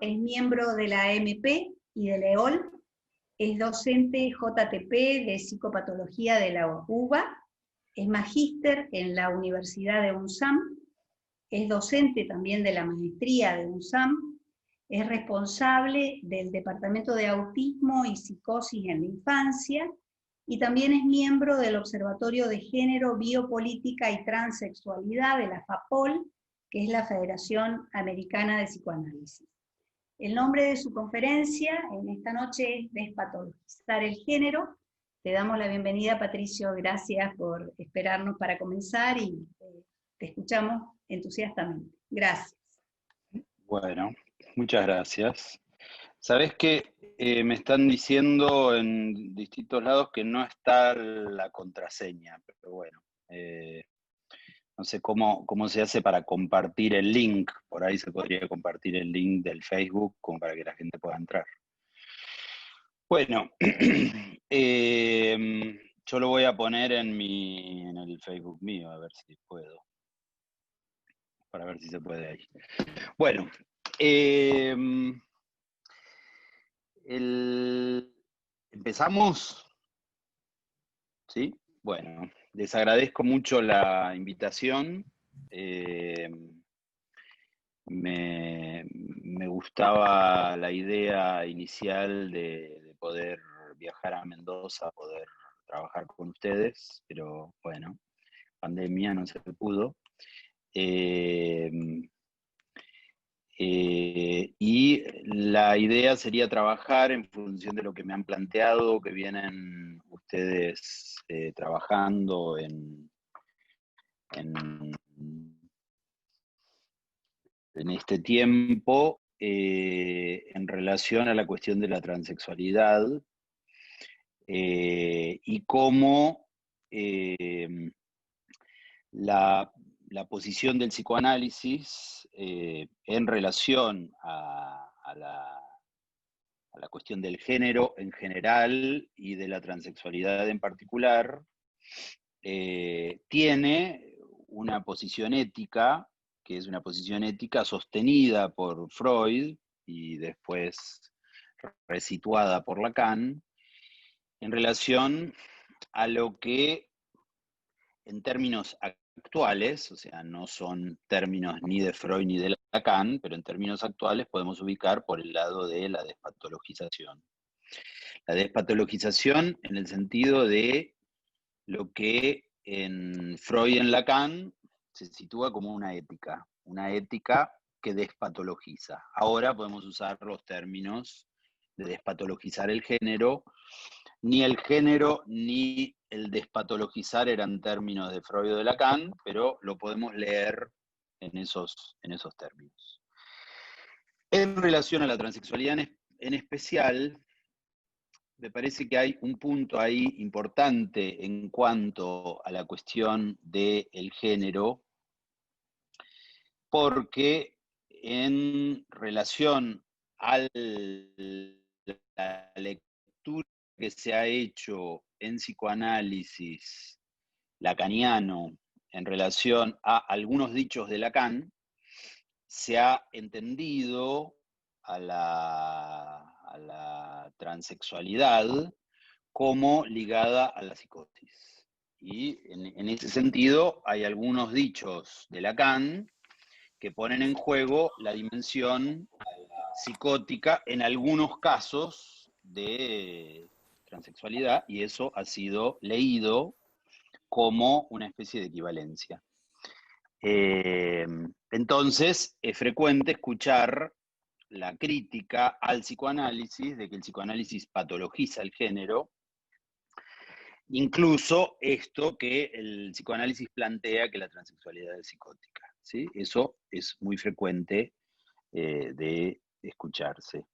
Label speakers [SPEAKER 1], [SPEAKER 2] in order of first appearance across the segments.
[SPEAKER 1] es miembro de la AMP y de la EOL, es docente JTP de Psicopatología de la UBA, es magíster en la Universidad de UNSAM, es docente también de la maestría de UNSAM, es responsable del Departamento de Autismo y Psicosis en la Infancia, y también es miembro del Observatorio de Género, Biopolítica y Transexualidad de la FAPOL, que es la Federación Americana de Psicoanálisis. El nombre de su conferencia en esta noche es Despatologizar el género. Te damos la bienvenida, Patricio, gracias por esperarnos para comenzar y te escuchamos entusiastamente. Gracias.
[SPEAKER 2] Bueno, muchas gracias. Sabés que me están diciendo en distintos lados que no está la contraseña, pero bueno, no sé cómo se hace para compartir el link. Por ahí se podría compartir el link del Facebook como para que la gente pueda entrar. Bueno, yo lo voy a poner en el Facebook mío, a ver si puedo. Para ver si se puede ahí. Bueno, ¿empezamos? ¿Sí? Bueno, les agradezco mucho la invitación. Me gustaba la idea inicial de poder viajar a Mendoza, poder trabajar con ustedes, pero bueno, pandemia no se pudo. Y la idea sería trabajar en función de lo que me han planteado, que vienen ustedes trabajando en este tiempo en relación a la cuestión de la transexualidad y cómo la posición del psicoanálisis en relación a la cuestión del género en general y de la transexualidad en particular, tiene una posición ética, que es una posición ética sostenida por Freud y después resituada por Lacan, en relación a lo que en términos actuales, o sea, no son términos ni de Freud ni de Lacan, pero en términos actuales podemos ubicar por el lado de la despatologización. La despatologización en el sentido de lo que en Freud y en Lacan se sitúa como una ética que despatologiza. Ahora podemos usar los términos de despatologizar el género. Ni el género ni el despatologizar eran términos de Freud o de Lacan, pero lo podemos leer en esos términos. En relación a la transexualidad en especial, me parece que hay un punto ahí importante en cuanto a la cuestión del género, porque en relación a la lectura que se ha hecho en psicoanálisis lacaniano en relación a algunos dichos de Lacan, se ha entendido a la transexualidad como ligada a la psicosis. Y en ese sentido hay algunos dichos de Lacan que ponen en juego la dimensión psicótica en algunos casos de transexualidad, y eso ha sido leído como una especie de equivalencia. Entonces, es frecuente escuchar la crítica al psicoanálisis de que el psicoanálisis patologiza el género, incluso esto que el psicoanálisis plantea que la transexualidad es psicótica, ¿sí? Eso es muy frecuente de escucharse.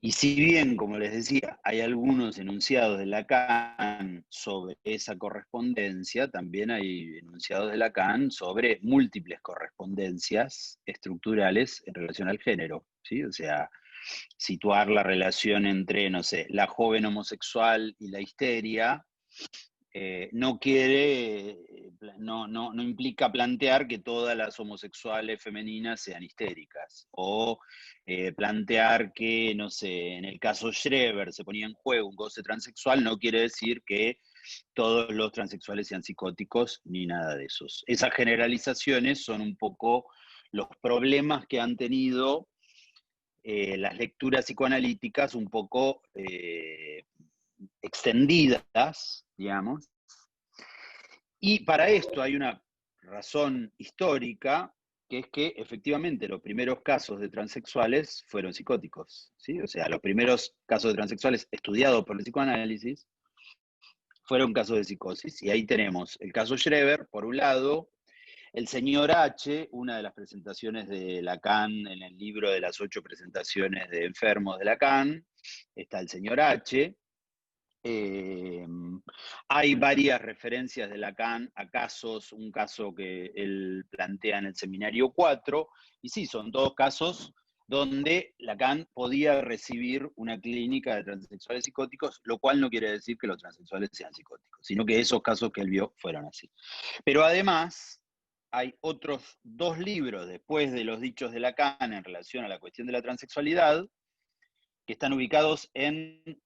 [SPEAKER 2] Y si bien, como les decía, hay algunos enunciados de Lacan sobre esa correspondencia, también hay enunciados de Lacan sobre múltiples correspondencias estructurales en relación al género, ¿sí? O sea, situar la relación entre, no sé, la joven homosexual y la histeria no quiere, no implica plantear que todas las homosexuales femeninas sean histéricas, o plantear que, no sé, en el caso Schreber se ponía en juego un goce transexual, no quiere decir que todos los transexuales sean psicóticos, ni nada de esos. Esas generalizaciones son un poco los problemas que han tenido las lecturas psicoanalíticas un poco extendidas, digamos. Y para esto hay una razón histórica, que es que efectivamente los primeros casos de transexuales fueron psicóticos, ¿sí? O sea, los primeros casos de transexuales estudiados por el psicoanálisis fueron casos de psicosis. Y ahí tenemos el caso Schreber, por un lado, el señor H, una de las presentaciones de Lacan en el libro de las 8 presentaciones de enfermos de Lacan, está el señor H. Hay varias referencias de Lacan a casos, un caso que él plantea en el seminario 4, y sí, son todos casos donde Lacan podía recibir una clínica de transexuales psicóticos, lo cual no quiere decir que los transexuales sean psicóticos, sino que esos casos que él vio fueron así. Pero además, hay otros 2 libros después de los dichos de Lacan en relación a la cuestión de la transexualidad, que están ubicados en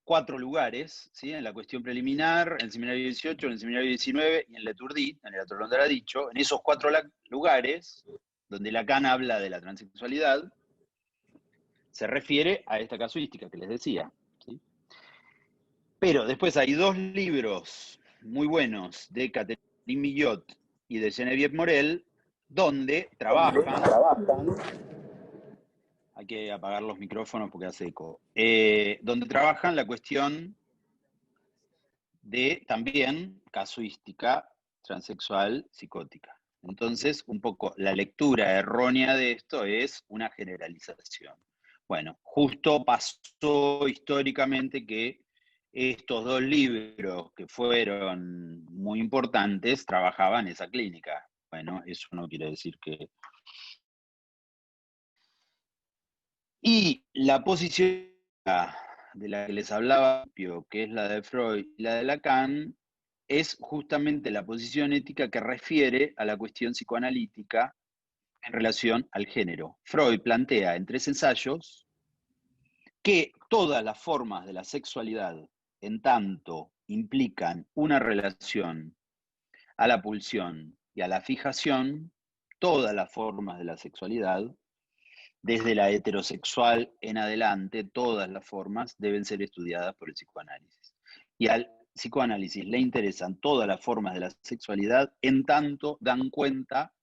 [SPEAKER 2] 4 lugares, ¿sí? En la cuestión preliminar, en el seminario 18, en el seminario 19 y en Leturdí, en el otro donde era dicho. En esos 4 lugares, donde Lacan habla de la transexualidad, se refiere a esta casuística que les decía, ¿sí? Pero después hay 2 libros muy buenos de Catherine Millot y de Geneviève Morel, donde trabajan. Hay que apagar los micrófonos porque hace eco. Donde trabajan la cuestión de también casuística transexual psicótica. Entonces, un poco la lectura errónea de esto es una generalización. Bueno, justo pasó históricamente que estos 2 libros que fueron muy importantes trabajaban en esa clínica. Bueno, eso no quiere decir que... Y la posición de la que les hablaba, que es la de Freud y la de Lacan, es justamente la posición ética que refiere a la cuestión psicoanalítica en relación al género. Freud plantea en 3 ensayos que todas las formas de la sexualidad, en tanto implican una relación a la pulsión y a la fijación, todas las formas de la sexualidad, desde la heterosexual en adelante, todas las formas deben ser estudiadas por el psicoanálisis. Y al psicoanálisis le interesan todas las formas de la sexualidad en tanto dan cuenta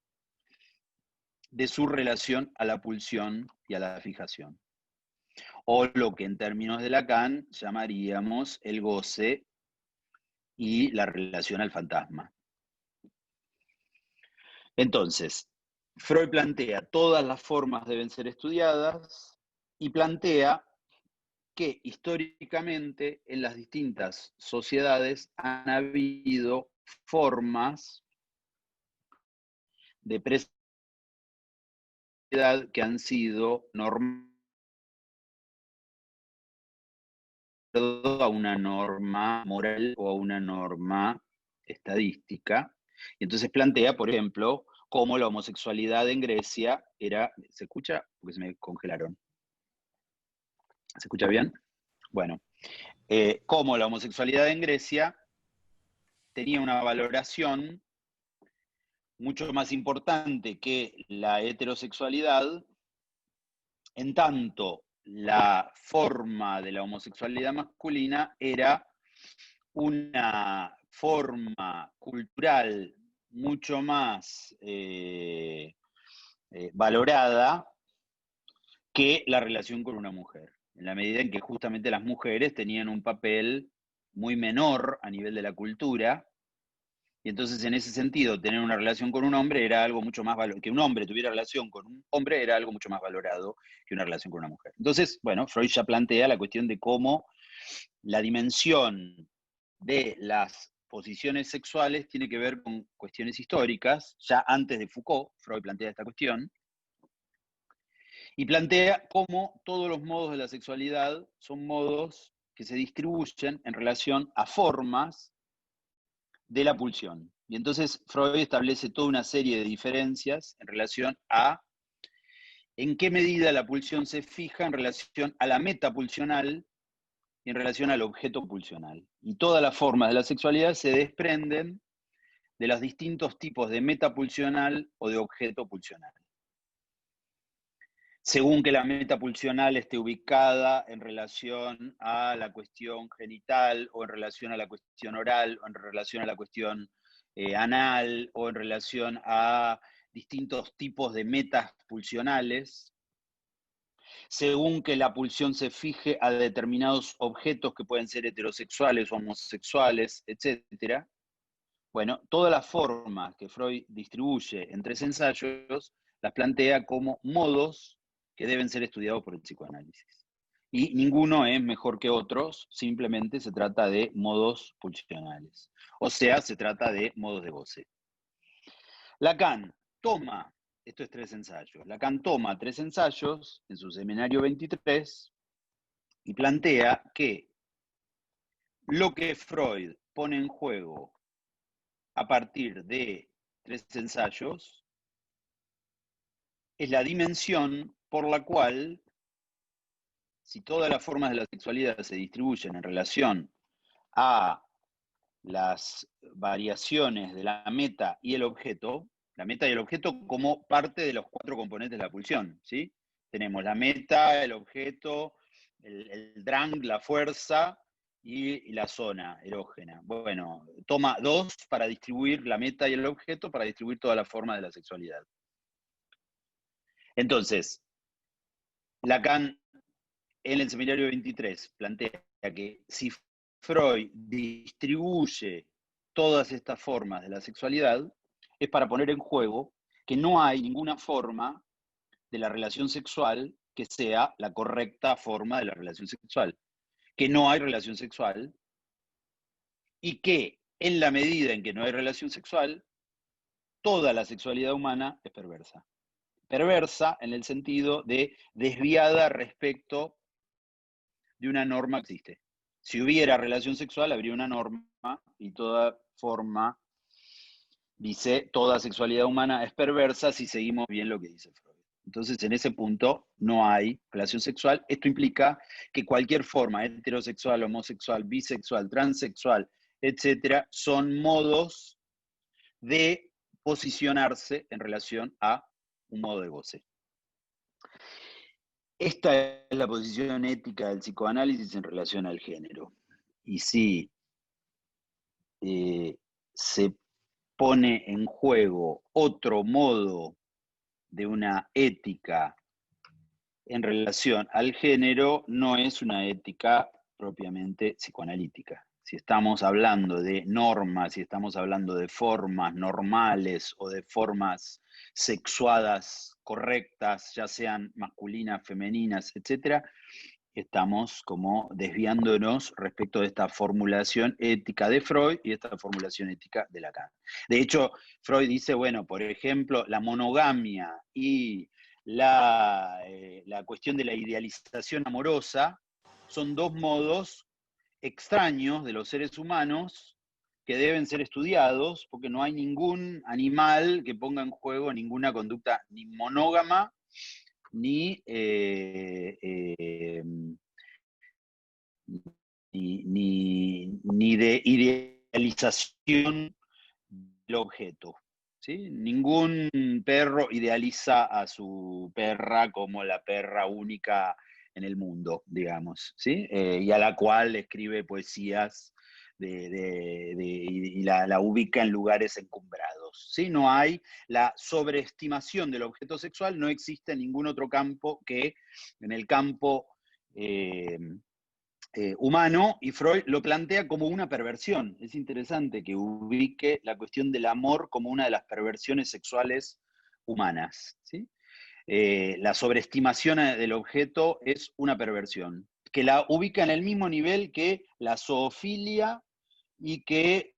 [SPEAKER 2] de su relación a la pulsión y a la fijación. O lo que en términos de Lacan llamaríamos el goce y la relación al fantasma. Entonces, Freud plantea todas las formas deben ser estudiadas y plantea que históricamente en las distintas sociedades han habido formas de presidad que han sido normadas a una norma moral o a una norma estadística. Y entonces plantea, por ejemplo, cómo la homosexualidad en Grecia era... ¿Se escucha? Porque se me congelaron. ¿Se escucha bien? Bueno, cómo la homosexualidad en Grecia tenía una valoración mucho más importante que la heterosexualidad, en tanto la forma de la homosexualidad masculina era una forma cultural mucho más valorada que la relación con una mujer, en la medida en que justamente las mujeres tenían un papel muy menor a nivel de la cultura. Y entonces, en ese sentido, tener una relación con un hombre era algo mucho más valorado. Que un hombre tuviera relación con un hombre era algo mucho más valorado que una relación con una mujer. Entonces, bueno, Freud ya plantea la cuestión de cómo la dimensión de las posiciones sexuales tiene que ver con cuestiones históricas. Ya antes de Foucault, Freud plantea esta cuestión. Y plantea cómo todos los modos de la sexualidad son modos que se distribuyen en relación a formas de la pulsión. Y entonces Freud establece toda una serie de diferencias en relación a en qué medida la pulsión se fija en relación a la meta pulsional y en relación al objeto pulsional. Y todas las formas de la sexualidad se desprenden de los distintos tipos de meta pulsional o de objeto pulsional. Según que la meta pulsional esté ubicada en relación a la cuestión genital, o en relación a la cuestión oral, o en relación a la cuestión anal, o en relación a distintos tipos de metas pulsionales, según que la pulsión se fije a determinados objetos que pueden ser heterosexuales o homosexuales, etc. Bueno, todas las formas que Freud distribuye en 3 ensayos las plantea como modos que deben ser estudiados por el psicoanálisis. Y ninguno es mejor que otros, simplemente se trata de modos pulsionales. O sea, se trata de modos de goce. Lacan toma, esto es 3 ensayos, Lacan toma 3 ensayos en su seminario 23 y plantea que lo que Freud pone en juego a partir de 3 ensayos es la dimensión por la cual, si todas las formas de la sexualidad se distribuyen en relación a las variaciones de la meta y el objeto, la meta y el objeto como parte de los 4 componentes de la pulsión, ¿sí? Tenemos la meta, el objeto, el drang, la fuerza y la zona erógena. Bueno, toma 2 para distribuir la meta y el objeto, para distribuir todas las formas de la sexualidad. Entonces, Lacan en el seminario 23 plantea que si Freud distribuye todas estas formas de la sexualidad, es para poner en juego que no hay ninguna forma de la relación sexual que sea la correcta forma de la relación sexual, que no hay relación sexual y que en la medida en que no hay relación sexual, toda la sexualidad humana es perversa. Perversa en el sentido de desviada respecto de una norma que existe. Si hubiera relación sexual, habría una norma y toda forma, dice, toda sexualidad humana es perversa si seguimos bien lo que dice Freud. Entonces, en ese punto no hay relación sexual. Esto implica que cualquier forma, heterosexual, homosexual, bisexual, transexual, etcétera, son modos de posicionarse en relación a un modo de goce. Esta es la posición ética del psicoanálisis en relación al género. Y si se pone en juego otro modo de una ética en relación al género, no es una ética propiamente psicoanalítica. Si estamos hablando de normas, si estamos hablando de formas normales o de formas sexuadas correctas, ya sean masculinas, femeninas, etc., estamos como desviándonos respecto de esta formulación ética de Freud y esta formulación ética de Lacan. De hecho, Freud dice, bueno, por ejemplo, la monogamia y la cuestión de la idealización amorosa son 2 modos extraños de los seres humanos que deben ser estudiados porque no hay ningún animal que ponga en juego ninguna conducta ni monógama ni de idealización del objeto. ¿Sí? Ningún perro idealiza a su perra como la perra única en el mundo, digamos, ¿sí? Y a la cual escribe poesías y la ubica en lugares encumbrados. ¿Sí? No hay la sobreestimación del objeto sexual, no existe en ningún otro campo que en el campo humano, y Freud lo plantea como una perversión. Es interesante que ubique la cuestión del amor como una de las perversiones sexuales humanas, ¿sí? La sobreestimación del objeto es una perversión, que la ubica en el mismo nivel que la zoofilia y que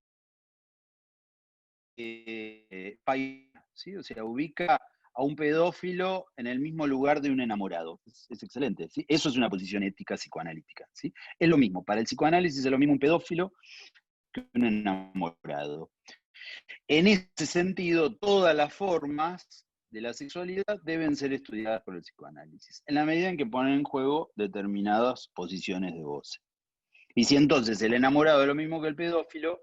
[SPEAKER 2] ¿sí? O sea, ubica a un pedófilo en el mismo lugar de un enamorado. Es excelente, ¿sí? Eso es una posición ética psicoanalítica, ¿sí? Es lo mismo, para el psicoanálisis es lo mismo un pedófilo que un enamorado. En ese sentido, todas las formas de la sexualidad deben ser estudiadas por el psicoanálisis, en la medida en que ponen en juego determinadas posiciones de goce. Y si entonces el enamorado es lo mismo que el pedófilo,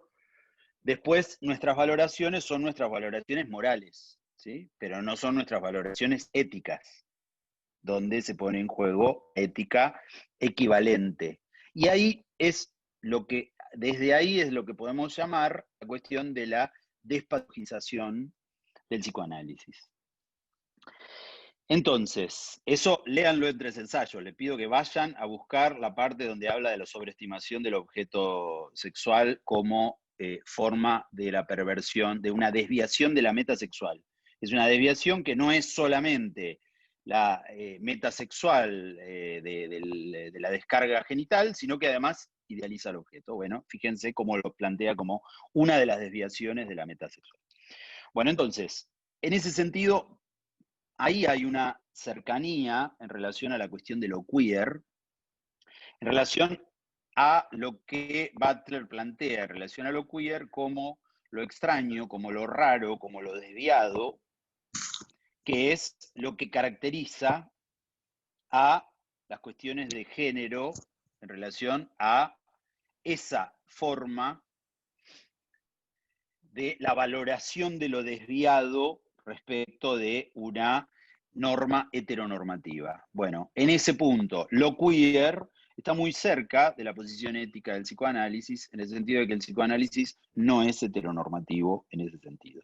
[SPEAKER 2] después nuestras valoraciones son nuestras valoraciones morales, ¿sí? Pero no son nuestras valoraciones éticas, donde se pone en juego ética equivalente. Y ahí es lo que, desde ahí es lo que podemos llamar la cuestión de la despatologización del psicoanálisis. Entonces, eso léanlo en 3 ensayos. Les pido que vayan a buscar la parte donde habla de la sobreestimación del objeto sexual como forma de la perversión, de una desviación de la meta sexual. Es una desviación que no es solamente la meta sexual de la descarga genital, sino que además idealiza el objeto. Bueno, fíjense cómo lo plantea como una de las desviaciones de la meta sexual. Bueno, entonces, en ese sentido, ahí hay una cercanía en relación a la cuestión de lo queer, en relación a lo que Butler plantea, en relación a lo queer como lo extraño, como lo raro, como lo desviado, que es lo que caracteriza a las cuestiones de género en relación a esa forma de la valoración de lo desviado respecto de una norma heteronormativa. Bueno, en ese punto, lo queer está muy cerca de la posición ética del psicoanálisis, en el sentido de que el psicoanálisis no es heteronormativo en ese sentido.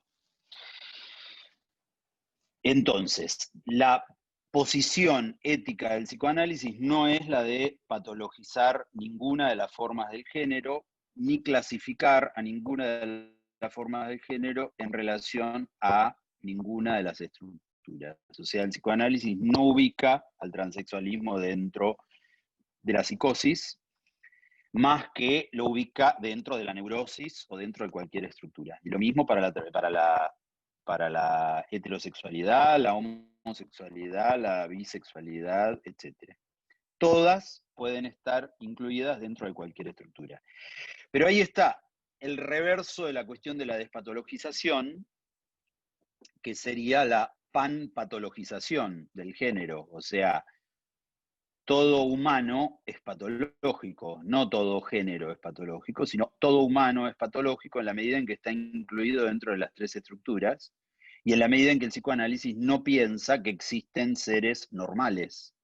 [SPEAKER 2] Entonces, la posición ética del psicoanálisis no es la de patologizar ninguna de las formas del género, ni clasificar a ninguna de las formas del género en relación a ninguna de las estructuras. O sea, el psicoanálisis no ubica al transexualismo dentro de la psicosis, más que lo ubica dentro de la neurosis o dentro de cualquier estructura. Y lo mismo para la heterosexualidad, la homosexualidad, la bisexualidad, etc. Todas pueden estar incluidas dentro de cualquier estructura. Pero ahí está el reverso de la cuestión de la despatologización, que sería la panpatologización del género, o sea, todo humano es patológico, no todo género es patológico, sino todo humano es patológico en la medida en que está incluido dentro de las 3 estructuras y en la medida en que el psicoanálisis no piensa que existen seres normales.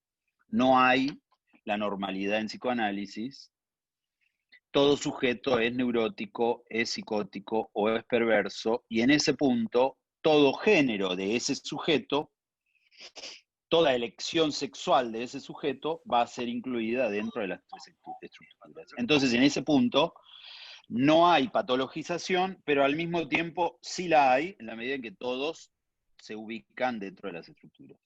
[SPEAKER 2] No hay la normalidad en psicoanálisis. Todo sujeto es neurótico, es psicótico o es perverso, y en ese punto, todo género de ese sujeto, toda elección sexual de ese sujeto va a ser incluida dentro de las 3 estructuras. Entonces, en ese punto, no hay patologización, pero al mismo tiempo sí la hay, en la medida en que todos se ubican dentro de las estructuras.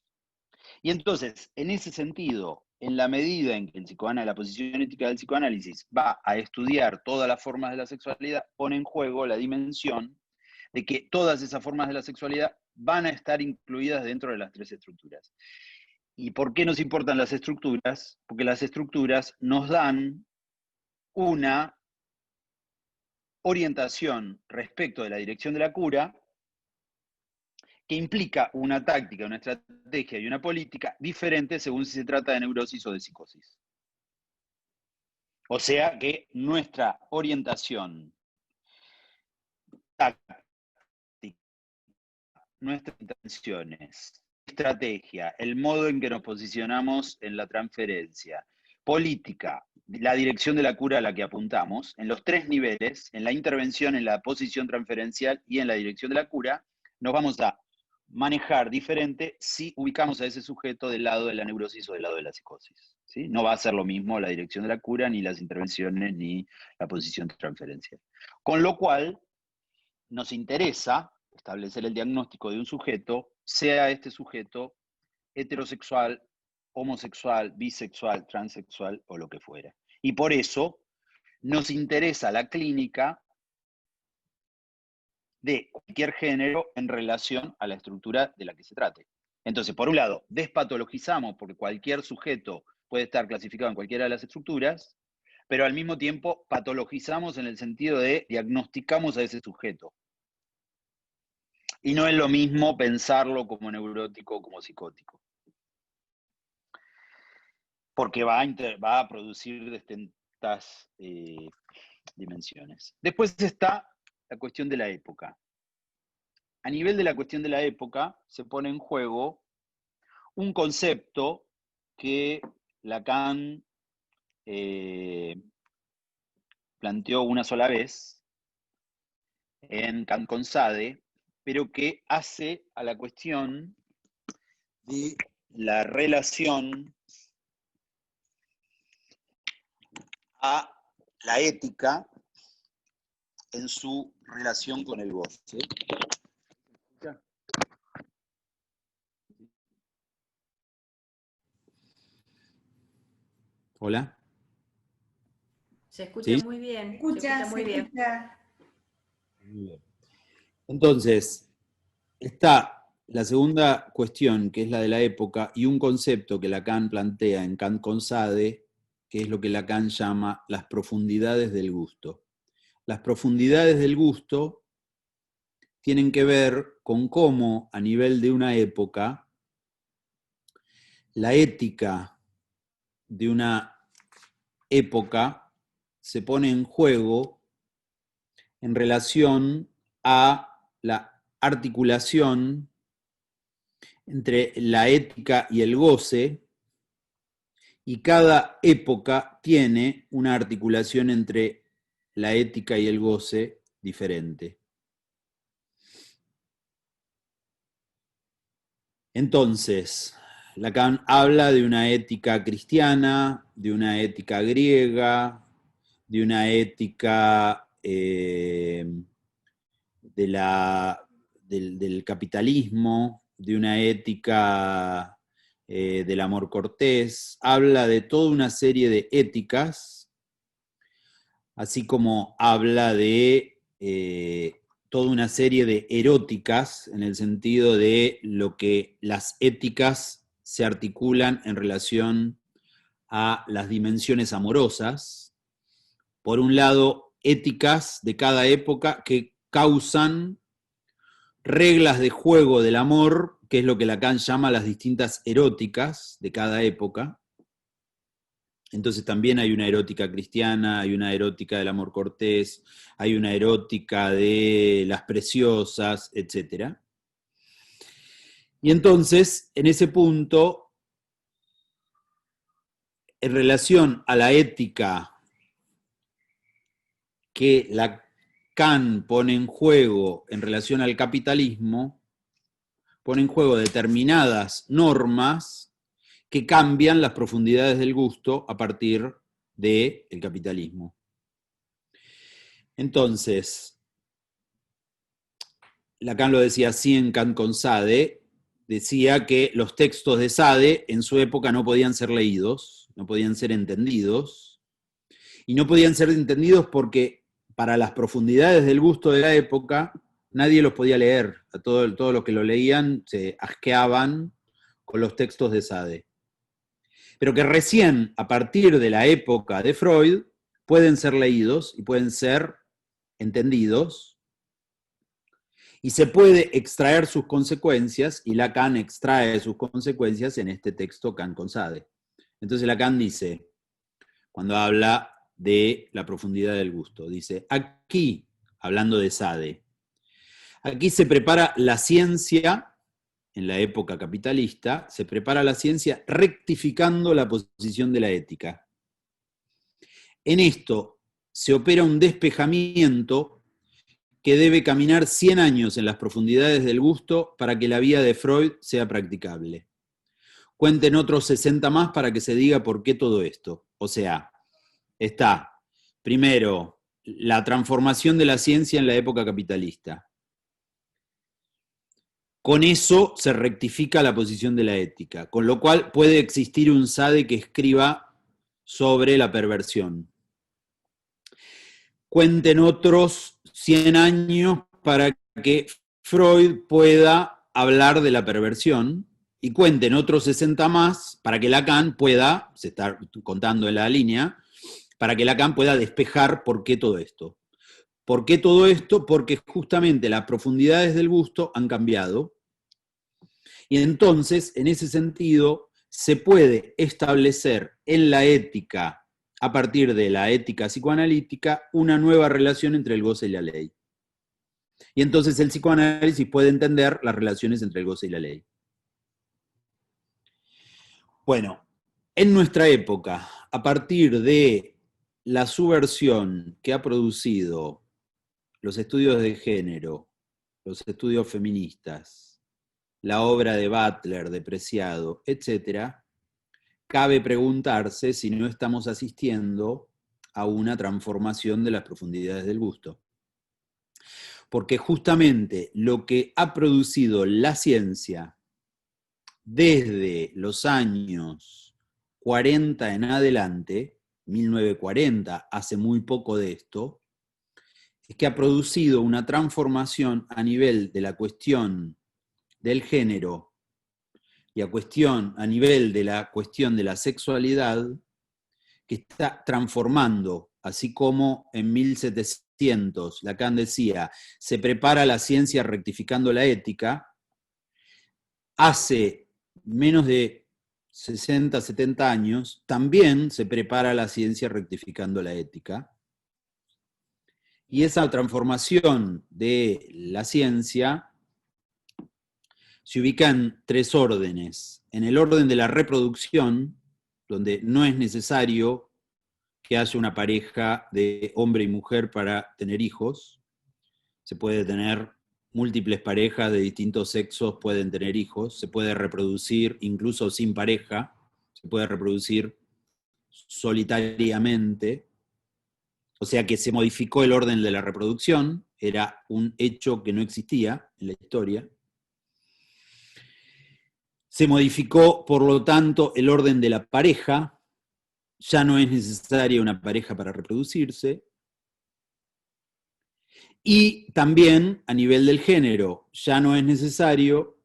[SPEAKER 2] Y entonces, en ese sentido, en la medida en que la posición ética del psicoanálisis va a estudiar todas las formas de la sexualidad, pone en juego la dimensión de que todas esas formas de la sexualidad van a estar incluidas dentro de las 3 estructuras. ¿Y por qué nos importan las estructuras? Porque las estructuras nos dan una orientación respecto de la dirección de la cura que implica una táctica, una estrategia y una política diferente según si se trata de neurosis o de psicosis. O sea que nuestra orientación táctica, nuestras intenciones, estrategia, el modo en que nos posicionamos en la transferencia, política, la dirección de la cura a la que apuntamos, en los 3 niveles, en la intervención, en la posición transferencial y en la dirección de la cura, nos vamos a manejar diferente si ubicamos a ese sujeto del lado de la neurosis o del lado de la psicosis. ¿Sí? No va a ser lo mismo la dirección de la cura, ni las intervenciones, ni la posición transferencial. Con lo cual, nos interesa establecer el diagnóstico de un sujeto, sea este sujeto heterosexual, homosexual, bisexual, transexual o lo que fuera. Y por eso nos interesa la clínica de cualquier género en relación a la estructura de la que se trate. Entonces, por un lado, despatologizamos porque cualquier sujeto puede estar clasificado en cualquiera de las estructuras, pero al mismo tiempo patologizamos en el sentido de diagnosticamos a ese sujeto. Y no es lo mismo pensarlo como neurótico o como psicótico. Porque va a producir distintas dimensiones. Después está la cuestión de la época. A nivel de la cuestión de la época, se pone en juego un concepto que Lacan planteó una sola vez en Kant con Sade, pero que hace a la cuestión de la relación a la ética en su relación con el goce.
[SPEAKER 3] Hola.
[SPEAKER 4] Se escucha
[SPEAKER 3] ¿Sí?
[SPEAKER 4] muy bien.
[SPEAKER 1] Se escucha
[SPEAKER 4] muy bien.
[SPEAKER 3] Muy bien. Entonces, está la segunda cuestión, que es la de la época, y un concepto que Lacan plantea en Kant con Sade, que es lo que Lacan llama las profundidades del gusto. Las profundidades del gusto tienen que ver con cómo, a nivel de una época, la ética de una época se pone en juego en relación a la articulación entre la ética y el goce, y cada época tiene una articulación entre la ética y el goce diferente. Entonces, Lacan habla de una ética cristiana, de una ética griega, de una ética del capitalismo, de una ética del amor cortés, habla de toda una serie de éticas, así como habla de toda una serie de eróticas, en el sentido de lo que las éticas se articulan en relación a las dimensiones amorosas. Por un lado, éticas de cada época que causan reglas de juego del amor, que es lo que Lacan llama las distintas eróticas de cada época. Entonces también hay una erótica cristiana, hay una erótica del amor cortés, hay una erótica de las preciosas, etc. Y entonces, en ese punto, en relación a la ética que Lacan pone en juego en relación al capitalismo, pone en juego determinadas normas que cambian las profundidades del gusto a partir del capitalismo. Entonces, Lacan lo decía así en Kant con Sade, decía que los textos de Sade en su época no podían ser leídos, no podían ser entendidos, y no podían ser entendidos porque para las profundidades del gusto de la época nadie los podía leer. A todos los que lo leían se asqueaban con los textos de Sade. Pero que recién a partir de la época de Freud pueden ser leídos y pueden ser entendidos, y se puede extraer sus consecuencias, y Lacan extrae sus consecuencias en este texto Kant con Sade. Entonces Lacan dice, cuando habla de la profundidad del gusto, dice, aquí, hablando de Sade, aquí se prepara la ciencia. En la época capitalista, se prepara la ciencia rectificando la posición de la ética. En esto se opera un despejamiento que debe caminar 100 años en las profundidades del gusto para que la vía de Freud sea practicable. Cuenten otros 60 más para que se diga por qué todo esto. O sea, está, primero, la transformación de la ciencia en la época capitalista. Con eso se rectifica la posición de la ética, con lo cual puede existir un Sade que escriba sobre la perversión. Cuenten otros 100 años para que Freud pueda hablar de la perversión, y cuenten otros 60 más para que Lacan pueda, se está contando en la línea, para que Lacan pueda despejar por qué todo esto. ¿Por qué todo esto? Porque justamente las profundidades del gusto han cambiado, y entonces, en ese sentido, se puede establecer en la ética, a partir de la ética psicoanalítica, una nueva relación entre el goce y la ley. Y entonces el psicoanálisis puede entender las relaciones entre el goce y la ley. Bueno, en nuestra época, a partir de la subversión que ha producido los estudios de género, los estudios feministas, la obra de Butler, de Preciado, etc., cabe preguntarse si no estamos asistiendo a una transformación de las profundidades del gusto. Porque justamente lo que ha producido la ciencia desde los años 40 en adelante, 1940, hace muy poco de esto, es que ha producido una transformación a nivel de la cuestión del género y a nivel de la cuestión de la sexualidad, que está transformando, así como en 1700 Lacan decía, se prepara la ciencia rectificando la ética, hace menos de 60, 70 años, también se prepara la ciencia rectificando la ética. Y esa transformación de la ciencia se ubica en tres órdenes. En el orden de la reproducción, donde no es necesario que haya una pareja de hombre y mujer para tener hijos. Se puede tener múltiples parejas de distintos sexos, pueden tener hijos, se puede reproducir incluso sin pareja, se puede reproducir solitariamente. O sea que se modificó el orden de la reproducción, era un hecho que no existía en la historia. Se modificó, por lo tanto, el orden de la pareja, ya no es necesaria una pareja para reproducirse. Y también, a nivel del género, ya no es necesario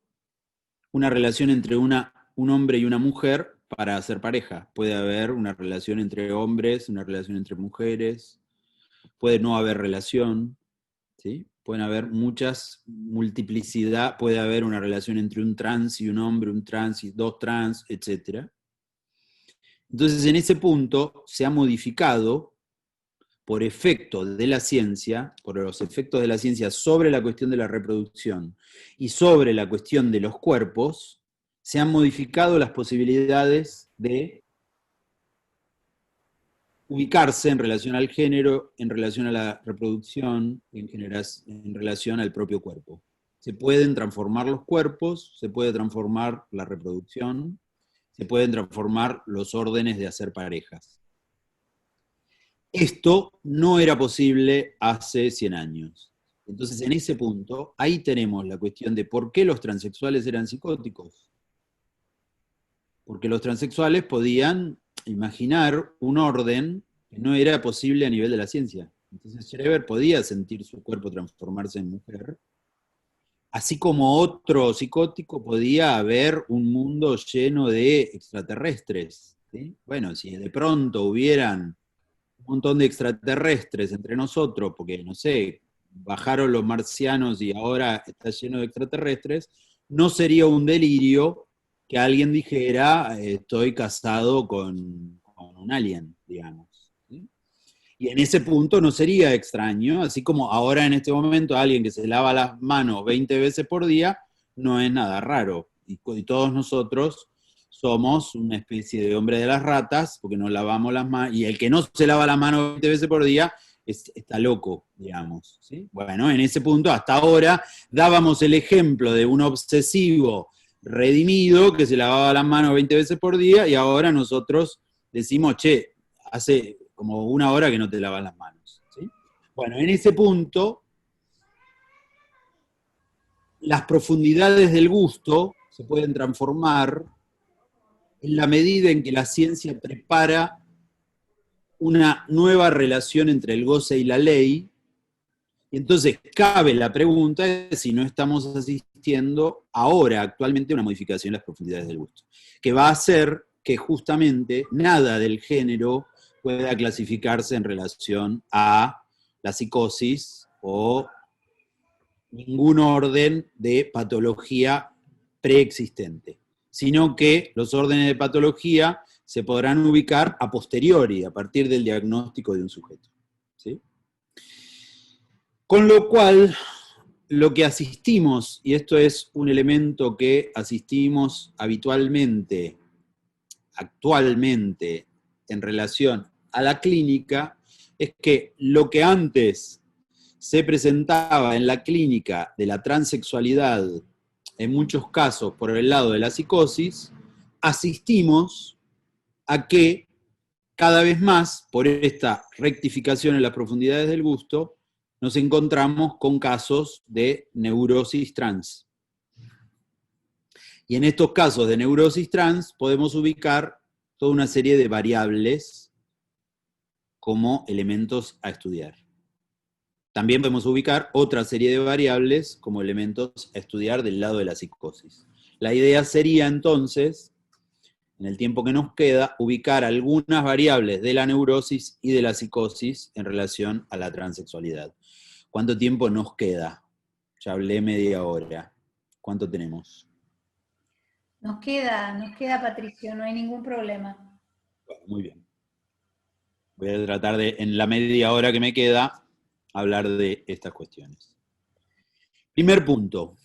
[SPEAKER 3] una relación entre un hombre y una mujer para hacer pareja. Puede haber una relación entre hombres, una relación entre mujeres, puede no haber relación, ¿sí? Pueden haber muchas multiplicidad, puede haber una relación entre un trans y un hombre, un trans y dos trans, etc. Entonces, en ese punto se ha modificado, por efecto de la ciencia, por los efectos de la ciencia sobre la cuestión de la reproducción y sobre la cuestión de los cuerpos, se han modificado las posibilidades de ubicarse en relación al género, en relación a la reproducción, en relación al propio cuerpo. Se pueden transformar los cuerpos, se puede transformar la reproducción, se pueden transformar los órdenes de hacer parejas. Esto no era posible hace 100 años. Entonces, en ese punto, ahí tenemos la cuestión de por qué los transexuales eran psicóticos. Porque los transexuales podían imaginar un orden que no era posible a nivel de la ciencia. Entonces Schreber podía sentir su cuerpo transformarse en mujer, así como otro psicótico podía haber un mundo lleno de extraterrestres, ¿sí? Bueno, si de pronto hubieran un montón de extraterrestres entre nosotros, porque, no sé, bajaron los marcianos y ahora está lleno de extraterrestres, no sería un delirio que alguien dijera, estoy casado con un alien, digamos. ¿Sí? Y en ese punto no sería extraño, así como ahora en este momento alguien que se lava las manos 20 veces por día, no es nada raro. Y todos nosotros somos una especie de hombre de las ratas, porque nos lavamos las manos, y el que no se lava las manos 20 veces por día está loco, digamos. ¿Sí? Bueno, en ese punto, hasta ahora, dábamos el ejemplo de un obsesivo redimido que se lavaba las manos 20 veces por día, y ahora nosotros decimos, che, hace como 1 hora que no te lavas las manos. ¿Sí? Bueno, en ese punto, las profundidades del gusto se pueden transformar en la medida en que la ciencia prepara una nueva relación entre el goce y la ley, y entonces cabe la pregunta de si no estamos asistiendo ahora, actualmente, a una modificación de las profundidades del gusto, que va a hacer que justamente nada del género pueda clasificarse en relación a la psicosis o ningún orden de patología preexistente, sino que los órdenes de patología se podrán ubicar a posteriori, a partir del diagnóstico de un sujeto, ¿sí? Con lo cual, lo que asistimos, y esto es un elemento que asistimos habitualmente, actualmente, en relación a la clínica, es que lo que antes se presentaba en la clínica de la transexualidad, en muchos casos por el lado de la psicosis, asistimos a que cada vez más, por esta rectificación en las profundidades del gusto, nos encontramos con casos de neurosis trans. Y en estos casos de neurosis trans podemos ubicar toda una serie de variables como elementos a estudiar. También podemos ubicar otra serie de variables como elementos a estudiar del lado de la psicosis. La idea sería entonces, en el tiempo que nos queda, ubicar algunas variables de la neurosis y de la psicosis en relación a la transexualidad. ¿Cuánto tiempo nos queda? Ya hablé media hora. ¿Cuánto tenemos?
[SPEAKER 1] Nos queda, Patricio, no hay ningún problema.
[SPEAKER 3] Bueno, muy bien. Voy a tratar de, en la media hora que me queda, hablar de estas cuestiones. Primer punto.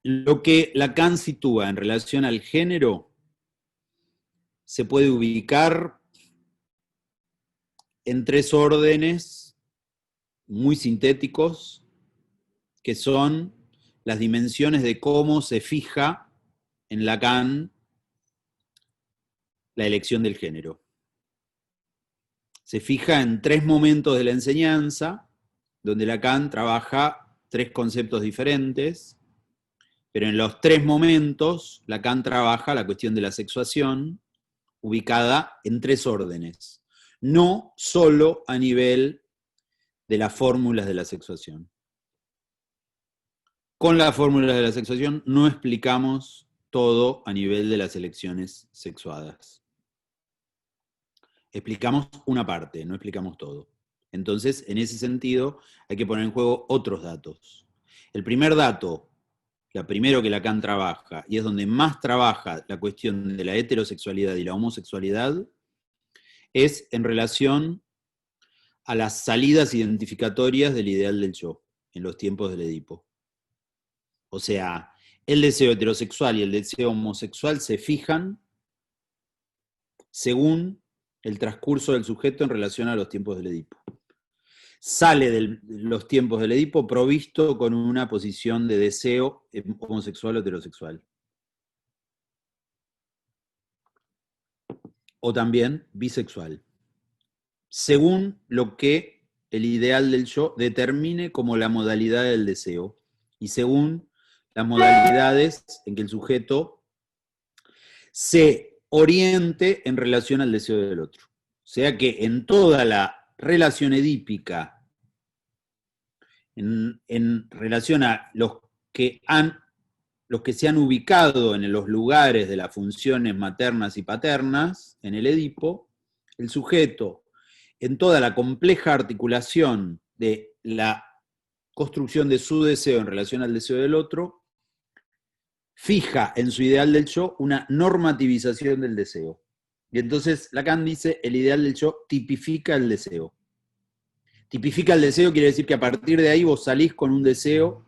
[SPEAKER 3] Lo que Lacan sitúa en relación al género se puede ubicar en tres órdenes muy sintéticos, que son las dimensiones de cómo se fija en Lacan la elección del género. Se fija en tres momentos de la enseñanza, donde Lacan trabaja tres conceptos diferentes, pero en los tres momentos Lacan trabaja la cuestión de la sexuación, ubicada en tres órdenes, no solo a nivel de las fórmulas de la sexuación. Con las fórmulas de la sexuación no explicamos todo a nivel de las elecciones sexuadas. Explicamos una parte, no explicamos todo. Entonces, en ese sentido, hay que poner en juego otros datos. El primer dato, la primero que Lacan trabaja, y es donde más trabaja la cuestión de la heterosexualidad y la homosexualidad, es en relación a las salidas identificatorias del ideal del yo, en los tiempos del Edipo. O sea, el deseo heterosexual y el deseo homosexual se fijan según el transcurso del sujeto en relación a los tiempos del Edipo. Sale de los tiempos del Edipo provisto con una posición de deseo homosexual o heterosexual. O también bisexual. Según lo que el ideal del yo determine como la modalidad del deseo, y según las modalidades en que el sujeto se oriente en relación al deseo del otro. O sea que en toda la relación edípica, en relación a los que se han ubicado en los lugares de las funciones maternas y paternas, en el Edipo, el sujeto, en toda la compleja articulación de la construcción de su deseo en relación al deseo del otro, fija en su ideal del yo una normativización del deseo. Y entonces Lacan dice, el ideal del yo tipifica el deseo. Tipifica el deseo quiere decir que a partir de ahí vos salís con un deseo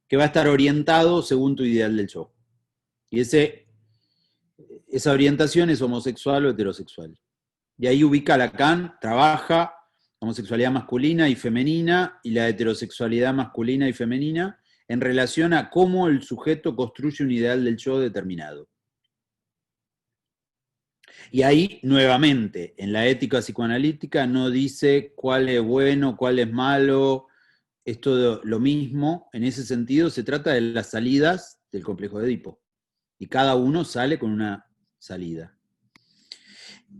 [SPEAKER 3] que va a estar orientado según tu ideal del yo. Y esa orientación es homosexual o heterosexual. Y ahí ubica Lacan, trabaja homosexualidad masculina y femenina y la heterosexualidad masculina y femenina en relación a cómo el sujeto construye un ideal del yo determinado. Y ahí, nuevamente, en la ética psicoanalítica no dice cuál es bueno, cuál es malo, es todo lo mismo. En ese sentido se trata de las salidas del complejo de Edipo. Y cada uno sale con una salida.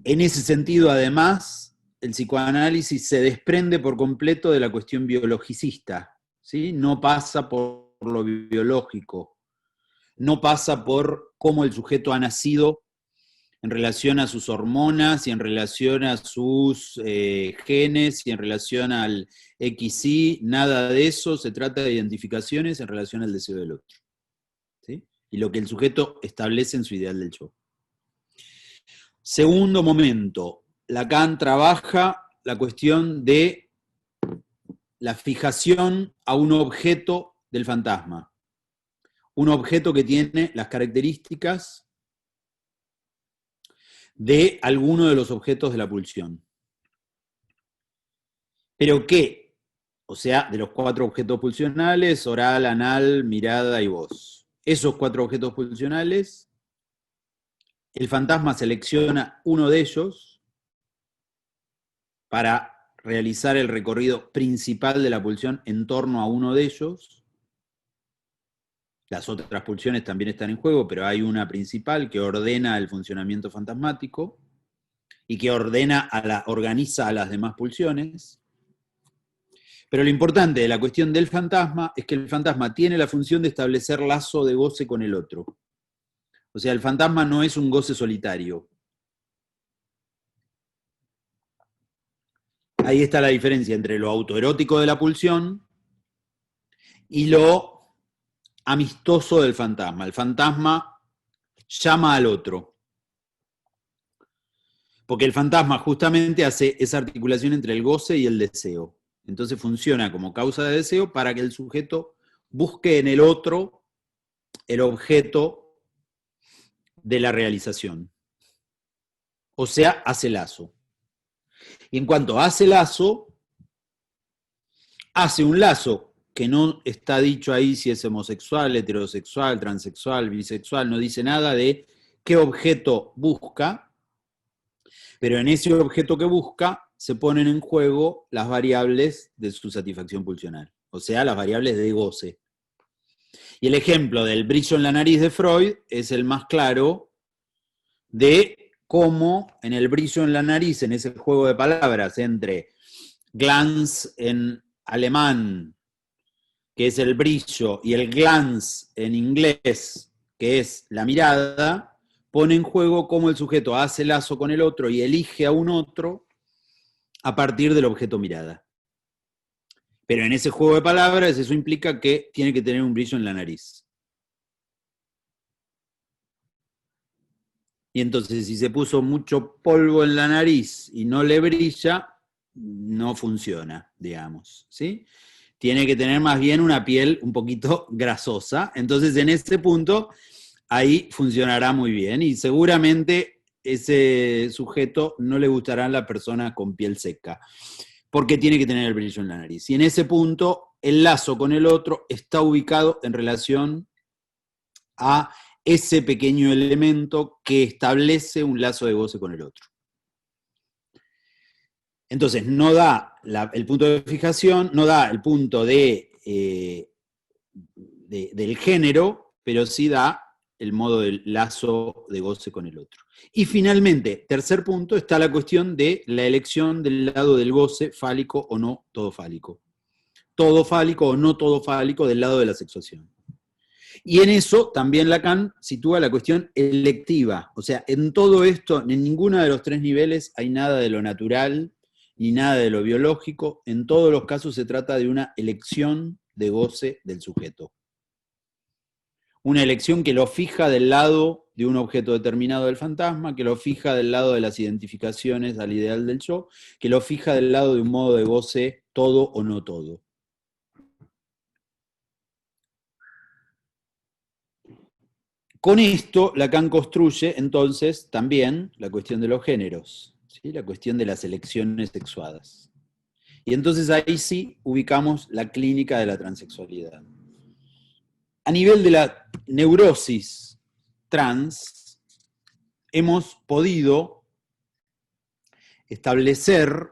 [SPEAKER 3] En ese sentido, además, el psicoanálisis se desprende por completo de la cuestión biologicista, ¿sí? No pasa por lo biológico, no pasa por cómo el sujeto ha nacido en relación a sus hormonas, y en relación a sus genes, y en relación al XY, nada de eso, se trata de identificaciones en relación al deseo del otro. ¿Sí? Y lo que el sujeto establece en su ideal del yo. Segundo momento, Lacan trabaja la cuestión de la fijación a un objeto del fantasma. Un objeto que tiene las características de alguno de los objetos de la pulsión. Pero que, o sea, de los 4 objetos pulsionales, oral, anal, mirada y voz. Esos 4 objetos pulsionales, el fantasma selecciona uno de ellos para realizar el recorrido principal de la pulsión en torno a uno de ellos. Las otras pulsiones también están en juego, pero hay una principal que ordena el funcionamiento fantasmático y que organiza a las demás pulsiones. Pero lo importante de la cuestión del fantasma es que el fantasma tiene la función de establecer lazo de goce con el otro. O sea, el fantasma no es un goce solitario. Ahí está la diferencia entre lo autoerótico de la pulsión y lo amistoso del fantasma. El fantasma llama al otro. Porque el fantasma justamente hace esa articulación entre el goce y el deseo. Entonces funciona como causa de deseo para que el sujeto busque en el otro el objeto de la realización. O sea, hace lazo. Y en cuanto hace lazo, hace un lazo que no está dicho ahí si es homosexual, heterosexual, transexual, bisexual, no dice nada de qué objeto busca, pero en ese objeto que busca se ponen en juego las variables de su satisfacción pulsional, o sea, las variables de goce. Y el ejemplo del brillo en la nariz de Freud es el más claro de cómo en el brillo en la nariz, en ese juego de palabras entre Glanz en alemán, que es el brillo, y el Glanz en inglés, que es la mirada, pone en juego cómo el sujeto hace lazo con el otro y elige a un otro a partir del objeto mirada. Pero en ese juego de palabras eso implica que tiene que tener un brillo en la nariz. Y entonces si se puso mucho polvo en la nariz y no le brilla, no funciona, digamos, ¿sí? Tiene que tener más bien una piel un poquito grasosa. Entonces en este punto, ahí funcionará muy bien y seguramente ese sujeto no le gustará a la persona con piel seca, porque tiene que tener el brillo en la nariz. Y en ese punto, el lazo con el otro está ubicado en relación a ese pequeño elemento que establece un lazo de goce con el otro. Entonces, no da el punto de fijación, no da el punto del género, pero sí da el modo del lazo de goce con el otro. Y finalmente, tercer punto, está la cuestión de la elección del lado del goce, fálico o no todo fálico. Todo fálico o no todo fálico del lado de la sexuación. Y en eso también Lacan sitúa la cuestión electiva. O sea, en todo esto, en ninguno de los 3 niveles hay nada de lo natural ni nada de lo biológico. En todos los casos se trata de una elección de goce del sujeto. Una elección que lo fija del lado de un objeto determinado del fantasma, que lo fija del lado de las identificaciones al ideal del yo, que lo fija del lado de un modo de goce todo o no todo. Con esto, Lacan construye entonces también la cuestión de los géneros, ¿sí? La cuestión de las elecciones sexuadas. Y entonces ahí sí ubicamos la clínica de la transexualidad. A nivel de la neurosis trans, hemos podido establecer,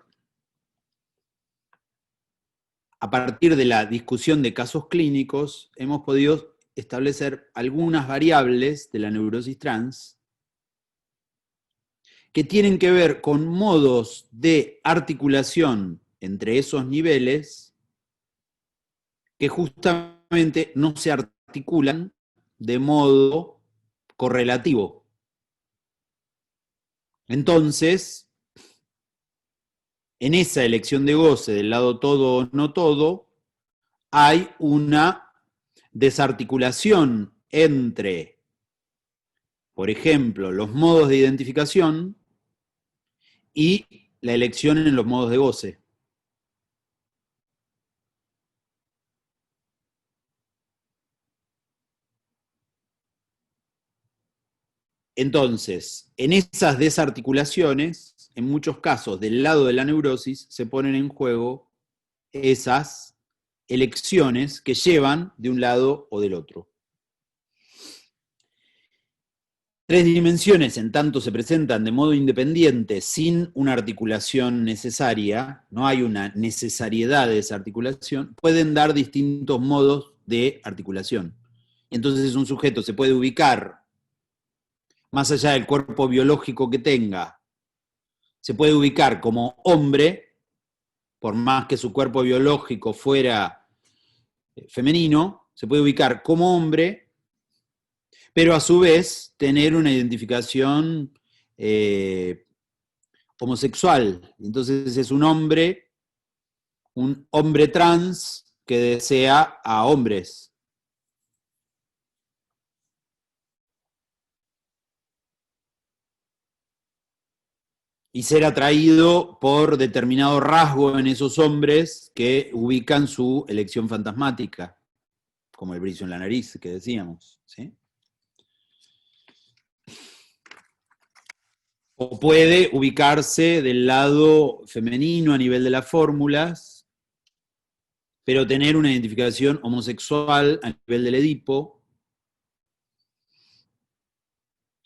[SPEAKER 3] a partir de la discusión de casos clínicos, hemos podido establecer algunas variables de la neurosis trans que tienen que ver con modos de articulación entre esos niveles que justamente no se articulan de modo correlativo. Entonces, en esa elección de goce del lado todo o no todo, hay una desarticulación entre, por ejemplo, los modos de identificación y la elección en los modos de goce. Entonces, en esas desarticulaciones, en muchos casos del lado de la neurosis, se ponen en juego esas elecciones que llevan de un lado o del otro. Tres dimensiones, en tanto se presentan de modo independiente, sin una articulación necesaria, no hay una necesariedad de esa articulación, pueden dar distintos modos de articulación. Entonces un sujeto se puede ubicar, más allá del cuerpo biológico que tenga, se puede ubicar como hombre, por más que su cuerpo biológico fuera femenino, se puede ubicar como hombre, pero a su vez tener una identificación homosexual. Entonces es un hombre trans que desea a hombres. Y ser atraído por determinado rasgo en esos hombres que ubican su elección fantasmática, como el brillo en la nariz que decíamos, ¿sí? O puede ubicarse del lado femenino a nivel de las fórmulas, pero tener una identificación homosexual a nivel del Edipo,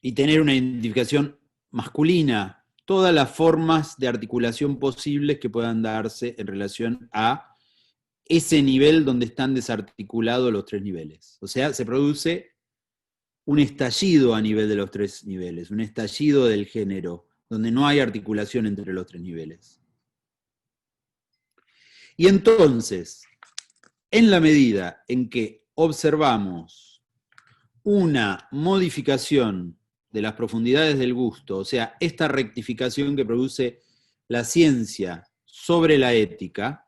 [SPEAKER 3] y tener una identificación masculina. Todas las formas de articulación posibles que puedan darse en relación a ese nivel donde están desarticulados los tres niveles. O sea, se produce un estallido a nivel de los tres niveles, un estallido del género, donde no hay articulación entre los tres niveles. Y entonces, en la medida en que observamos una modificación de las profundidades del gusto, o sea, esta rectificación que produce la ciencia sobre la ética,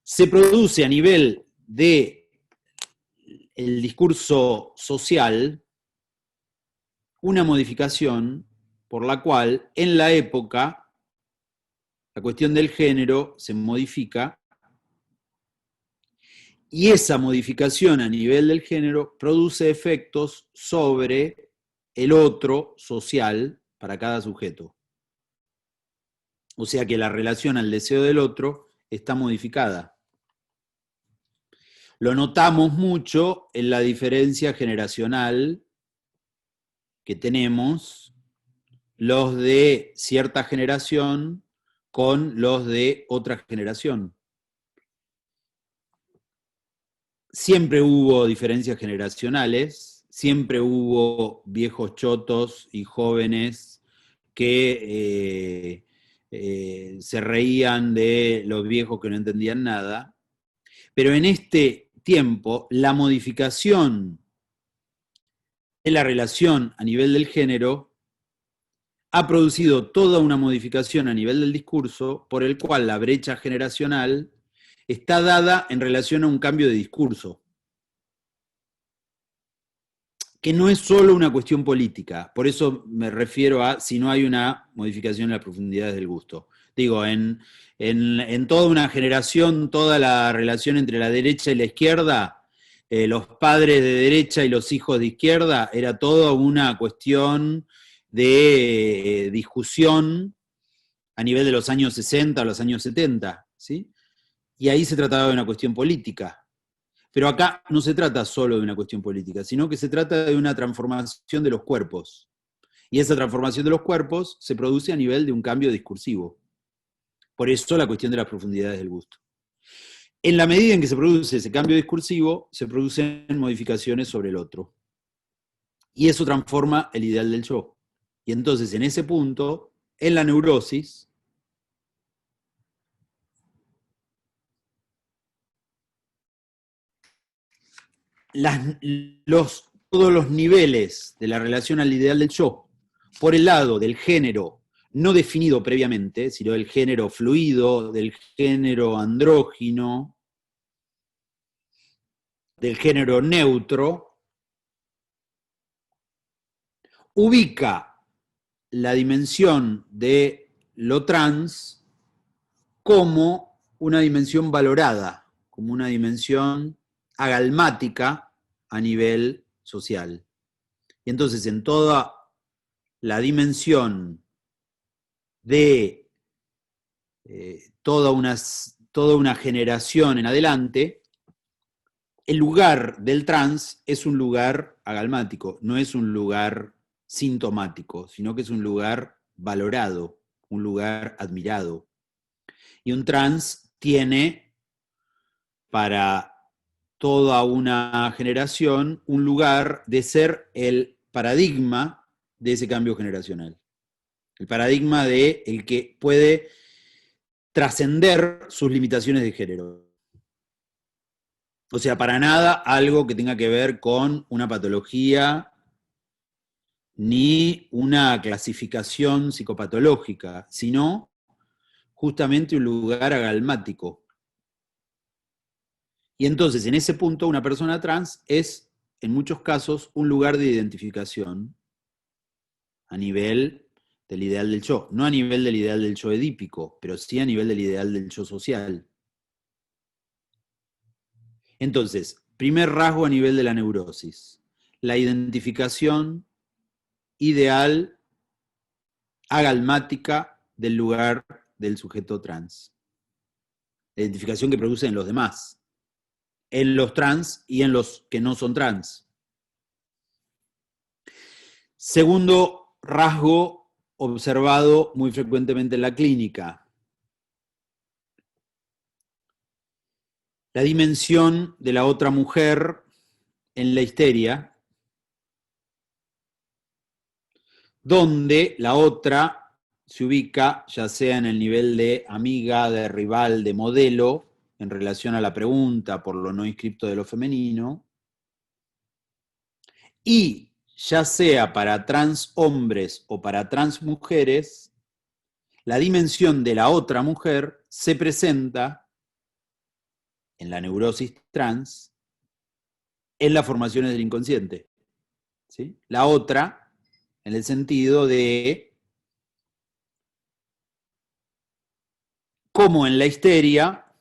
[SPEAKER 3] se produce a nivel del discurso social una modificación por la cual en la época la cuestión del género se modifica y esa modificación a nivel del género produce efectos sobre el otro social para cada sujeto. O sea que la relación al deseo del otro está modificada. Lo notamos mucho en la diferencia generacional que tenemos los de cierta generación con los de otra generación. Siempre hubo diferencias generacionales, siempre hubo viejos chotos y jóvenes que se reían de los viejos que no entendían nada, pero en este tiempo la modificación de la relación a nivel del género ha producido toda una modificación a nivel del discurso por el cual la brecha generacional está dada en relación a un cambio de discurso, que no es solo una cuestión política, por eso me refiero a si no hay una modificación en las profundidades del gusto. Digo, en toda una generación, toda la relación entre la derecha y la izquierda, los padres de derecha y los hijos de izquierda, era toda una cuestión de discusión a nivel de los años 60 o los años 70, ¿sí? Y ahí se trataba de una cuestión política. Pero acá no se trata solo de una cuestión política, sino que se trata de una transformación de los cuerpos. Y esa transformación de los cuerpos se produce a nivel de un cambio discursivo. Por eso la cuestión de las profundidades del gusto. En la medida en que se produce ese cambio discursivo, se producen modificaciones sobre el otro. Y eso transforma el ideal del yo. Y entonces, en ese punto, en la neurosis, todos los niveles de la relación al ideal del yo por el lado del género no definido previamente, sino del género fluido, del género andrógino, del género neutro, ubica la dimensión de lo trans como una dimensión valorada, como una dimensión agalmática a nivel social. Y entonces en toda la dimensión de toda una generación en adelante, el lugar del trans es un lugar agalmático, no es un lugar sintomático, sino que es un lugar valorado, un lugar admirado. Y un trans tiene para toda una generación un lugar de ser el paradigma de ese cambio generacional. El paradigma de el que puede trascender sus limitaciones de género. O sea, para nada algo que tenga que ver con una patología ni una clasificación psicopatológica, sino justamente un lugar agalmático. Y entonces, en ese punto, una persona trans es, en muchos casos, un lugar de identificación a nivel del ideal del yo. No a nivel del ideal del yo edípico, pero sí a nivel del ideal del yo social. Entonces, primer rasgo a nivel de la neurosis. La identificación ideal agalmática del lugar del sujeto trans. La identificación que produce en los demás. En los trans y en los que no son trans. Segundo rasgo observado muy frecuentemente en la clínica. La dimensión de la otra mujer en la histeria, donde la otra se ubica ya sea en el nivel de amiga, de rival, de modelo, en relación a la pregunta por lo no inscripto de lo femenino, y ya sea para trans hombres o para trans mujeres, la dimensión de la otra mujer se presenta en la neurosis trans en las formaciones del inconsciente. ¿Sí? La otra, en el sentido de cómo en la histeria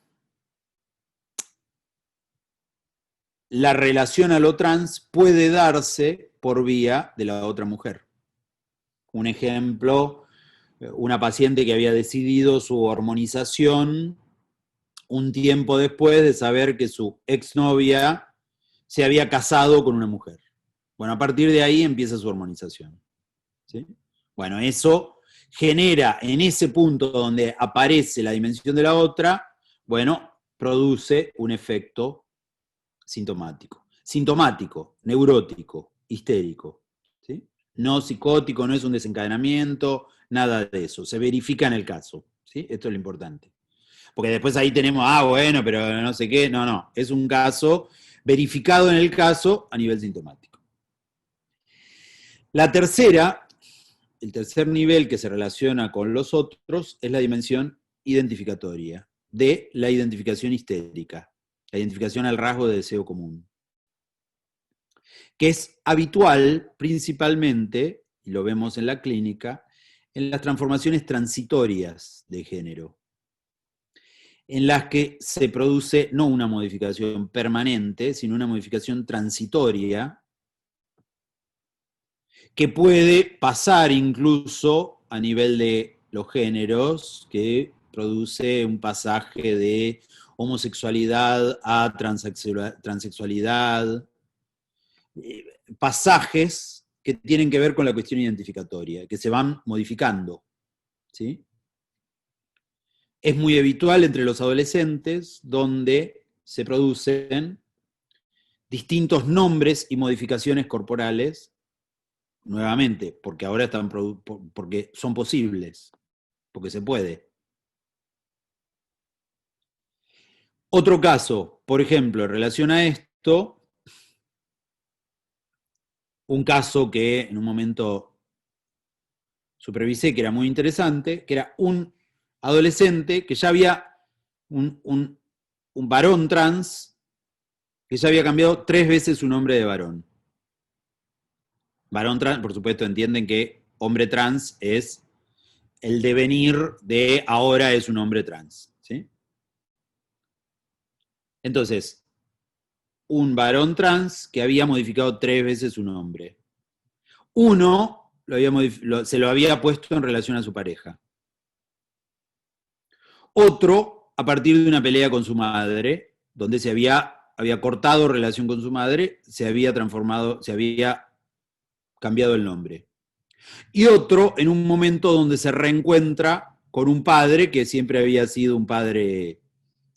[SPEAKER 3] la relación a lo trans puede darse por vía de la otra mujer. Un ejemplo, una paciente que había decidido su hormonización un tiempo después de saber que su exnovia se había casado con una mujer. Bueno, a partir de ahí empieza su hormonización. ¿Sí? Bueno, eso genera en ese punto donde aparece la dimensión de la otra, bueno, produce un efecto sintomático. Sintomático, neurótico, histérico. ¿Sí? No psicótico, no es un desencadenamiento, nada de eso. Se verifica en el caso. ¿Sí? Esto es lo importante. Porque después ahí tenemos, bueno, pero no sé qué. No, es un caso verificado en el caso a nivel sintomático. La tercera, el tercer nivel que se relaciona con los otros es la dimensión identificatoria, de la identificación histérica. La identificación al rasgo de deseo común, que es habitual principalmente, y lo vemos en la clínica, en las transformaciones transitorias de género, en las que se produce no una modificación permanente, sino una modificación transitoria, que puede pasar incluso a nivel de los géneros, que produce un pasaje de homosexualidad a transexualidad, pasajes que tienen que ver con la cuestión identificatoria, que se van modificando. ¿Sí? Es muy habitual entre los adolescentes, donde se producen distintos nombres y modificaciones corporales, nuevamente, porque ahora porque son posibles, porque se puede. Otro caso, por ejemplo, en relación a esto, un caso que en un momento supervisé, que era muy interesante, que era un adolescente que ya había un varón trans que ya había cambiado 3 veces su nombre de varón. Varón trans, por supuesto, entienden que hombre trans es el devenir de ahora es un hombre trans, ¿sí? Entonces, un varón trans que había modificado 3 veces su nombre. Uno se lo había puesto en relación a su pareja. Otro, a partir de una pelea con su madre, donde se había cortado relación con su madre, se había cambiado el nombre. Y otro, en un momento donde se reencuentra con un padre que siempre había sido un padre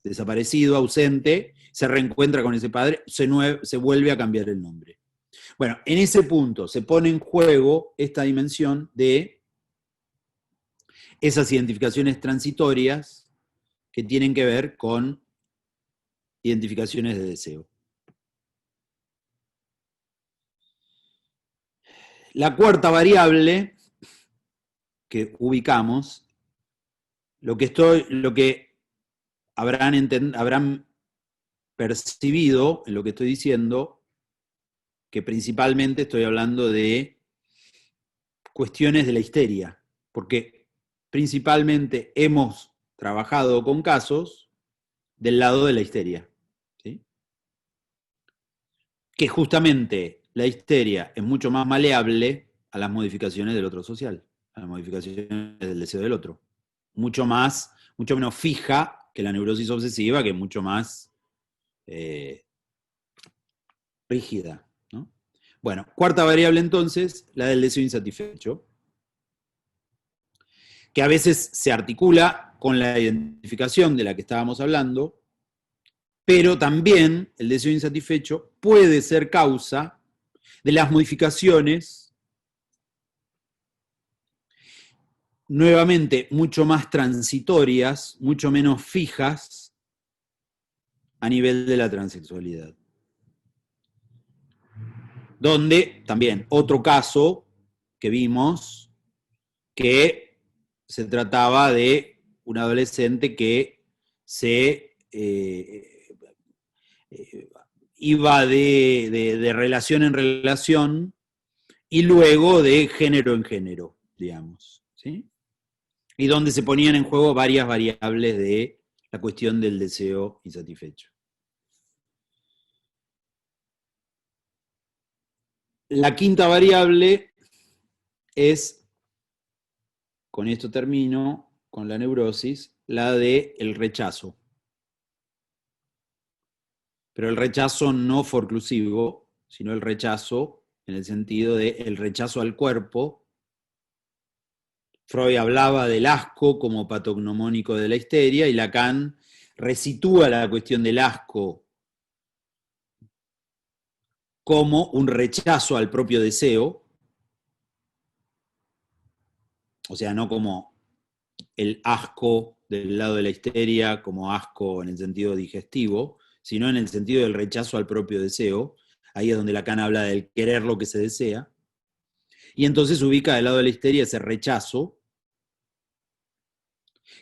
[SPEAKER 3] desaparecido, ausente, se reencuentra con ese padre, se vuelve a cambiar el nombre. Bueno, en ese punto se pone en juego esta dimensión de esas identificaciones transitorias que tienen que ver con identificaciones de deseo. La cuarta variable que ubicamos, lo que habrán percibido en lo que estoy diciendo, que principalmente estoy hablando de cuestiones de la histeria, porque principalmente hemos trabajado con casos del lado de la histeria, ¿sí? Que justamente la histeria es mucho más maleable a las modificaciones del otro social, a las modificaciones del deseo del otro. Mucho menos fija que la neurosis obsesiva, que es mucho más rígida, ¿no? Bueno, cuarta variable entonces, la del deseo insatisfecho, que a veces se articula con la identificación de la que estábamos hablando, pero también el deseo insatisfecho puede ser causa de las modificaciones nuevamente mucho más transitorias, mucho menos fijas a nivel de la transexualidad. Donde también otro caso que vimos, que se trataba de un adolescente que se iba de relación en relación y luego de género en género, digamos, ¿sí? Y donde se ponían en juego varias variables de la cuestión del deseo insatisfecho. La quinta variable es, con esto termino, con la neurosis, la del rechazo. Pero el rechazo no forclusivo, sino el rechazo en el sentido de el rechazo al cuerpo. Freud hablaba del asco como patognomónico de la histeria y Lacan resitúa la cuestión del asco como un rechazo al propio deseo, o sea, no como el asco del lado de la histeria, como asco en el sentido digestivo, sino en el sentido del rechazo al propio deseo. Ahí es donde Lacan habla del querer lo que se desea. Y entonces ubica del lado de la histeria ese rechazo,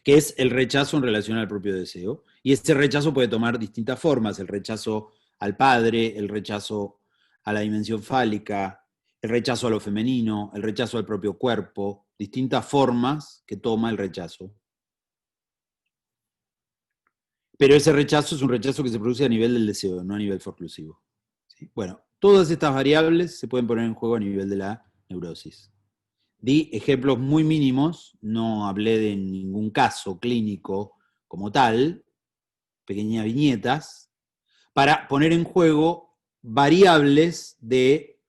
[SPEAKER 3] que es el rechazo en relación al propio deseo. Y ese rechazo puede tomar distintas formas: el rechazo al padre, el rechazo a la dimensión fálica, el rechazo a lo femenino, el rechazo al propio cuerpo, distintas formas que toma el rechazo. Pero ese rechazo es un rechazo que se produce a nivel del deseo, no a nivel forclusivo. ¿Sí? Bueno, todas estas variables se pueden poner en juego a nivel de la neurosis. Di ejemplos muy mínimos, no hablé de ningún caso clínico como tal, pequeñas viñetas, para poner en juego variables de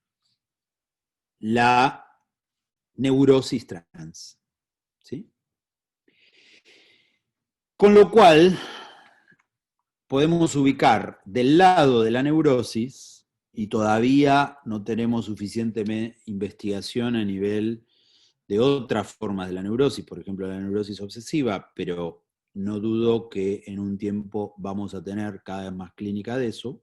[SPEAKER 3] la neurosis trans. ¿Sí? Con lo cual, podemos ubicar del lado de la neurosis, y todavía no tenemos suficiente investigación a nivel de otras formas de la neurosis, por ejemplo la neurosis obsesiva, pero no dudo que en un tiempo vamos a tener cada vez más clínica de eso,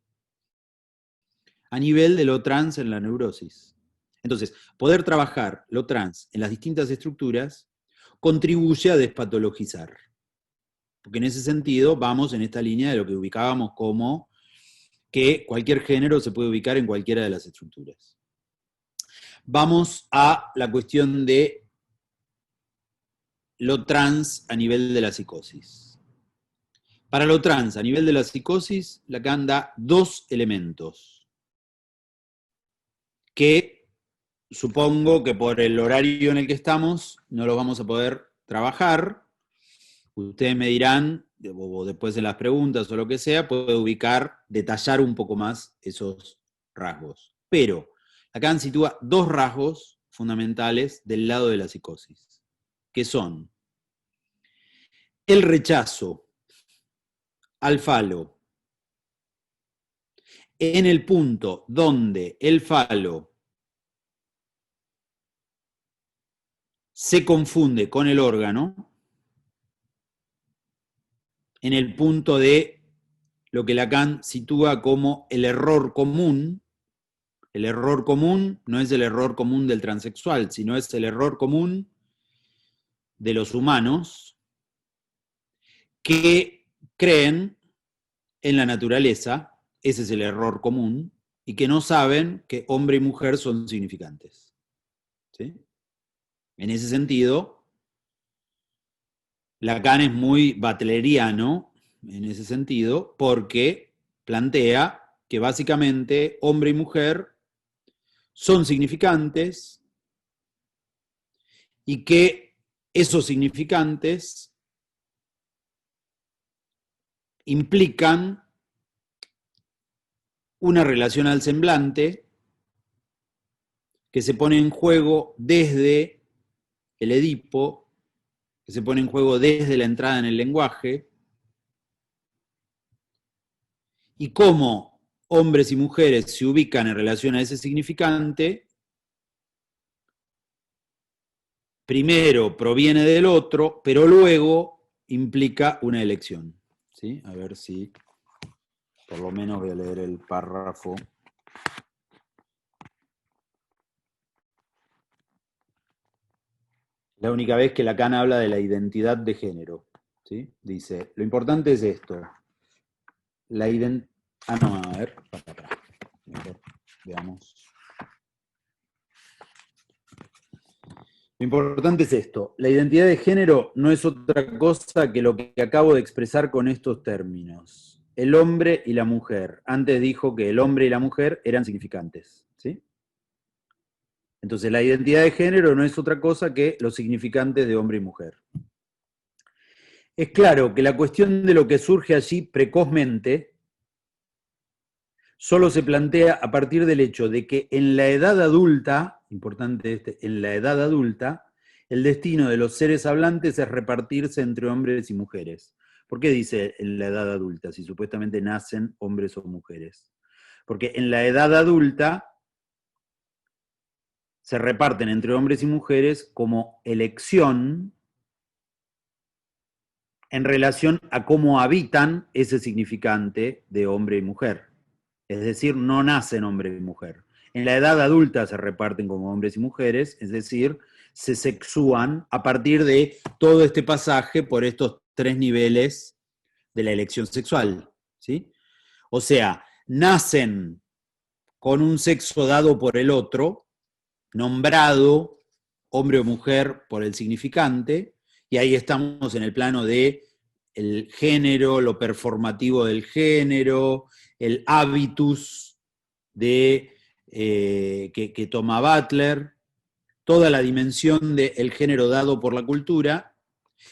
[SPEAKER 3] a nivel de lo trans en la neurosis. Entonces, poder trabajar lo trans en las distintas estructuras contribuye a despatologizar. Porque en ese sentido vamos en esta línea de lo que ubicábamos como que cualquier género se puede ubicar en cualquiera de las estructuras. Vamos a la cuestión de lo trans a nivel de la psicosis. Para lo trans a nivel de la psicosis, Lacan da dos elementos que supongo que por el horario en el que estamos no los vamos a poder trabajar. Ustedes me dirán, o después en las preguntas o lo que sea, puedo ubicar, detallar un poco más esos rasgos. Pero Lacan sitúa dos rasgos fundamentales del lado de la psicosis, que son el rechazo al falo en el punto donde el falo se confunde con el órgano, en el punto de lo que Lacan sitúa como el error común. El error común no es el error común del transexual, sino es el error común de los humanos que creen en la naturaleza, ese es el error común, y que no saben que hombre y mujer son significantes. ¿Sí? En ese sentido, Lacan es muy butleriano, en ese sentido, porque plantea que básicamente hombre y mujer son significantes y que esos significantes implican una relación al semblante que se pone en juego desde el Edipo, que se pone en juego desde la entrada en el lenguaje, y cómo hombres y mujeres se ubican en relación a ese significante, primero proviene del otro, pero luego implica una elección. ¿Sí? A ver si, por lo menos voy a leer el párrafo. La única vez que Lacan habla de la identidad de género. ¿Sí? Dice, lo importante es esto. La identidad... Ah, no, a ver. Veamos. Lo importante es esto. La identidad de género no es otra cosa que lo que acabo de expresar con estos términos. El hombre y la mujer. Antes dijo que el hombre y la mujer eran significantes. ¿Sí? Entonces, la identidad de género no es otra cosa que los significantes de hombre y mujer. Es claro que la cuestión de lo que surge allí precozmente solo se plantea a partir del hecho de que en la edad adulta, importante en la edad adulta, el destino de los seres hablantes es repartirse entre hombres y mujeres. ¿Por qué dice en la edad adulta, si supuestamente nacen hombres o mujeres? Porque en la edad adulta se reparten entre hombres y mujeres como elección en relación a cómo habitan ese significante de hombre y mujer. Es decir, no nacen hombre y mujer. En la edad adulta se reparten como hombres y mujeres, es decir, se sexúan a partir de todo este pasaje por estos tres niveles de la elección sexual. ¿Sí? O sea, nacen con un sexo dado por el otro, nombrado hombre o mujer por el significante, y ahí estamos en el plano de el género, lo performativo del género, el habitus que toma Butler, toda la dimensión del género dado por la cultura,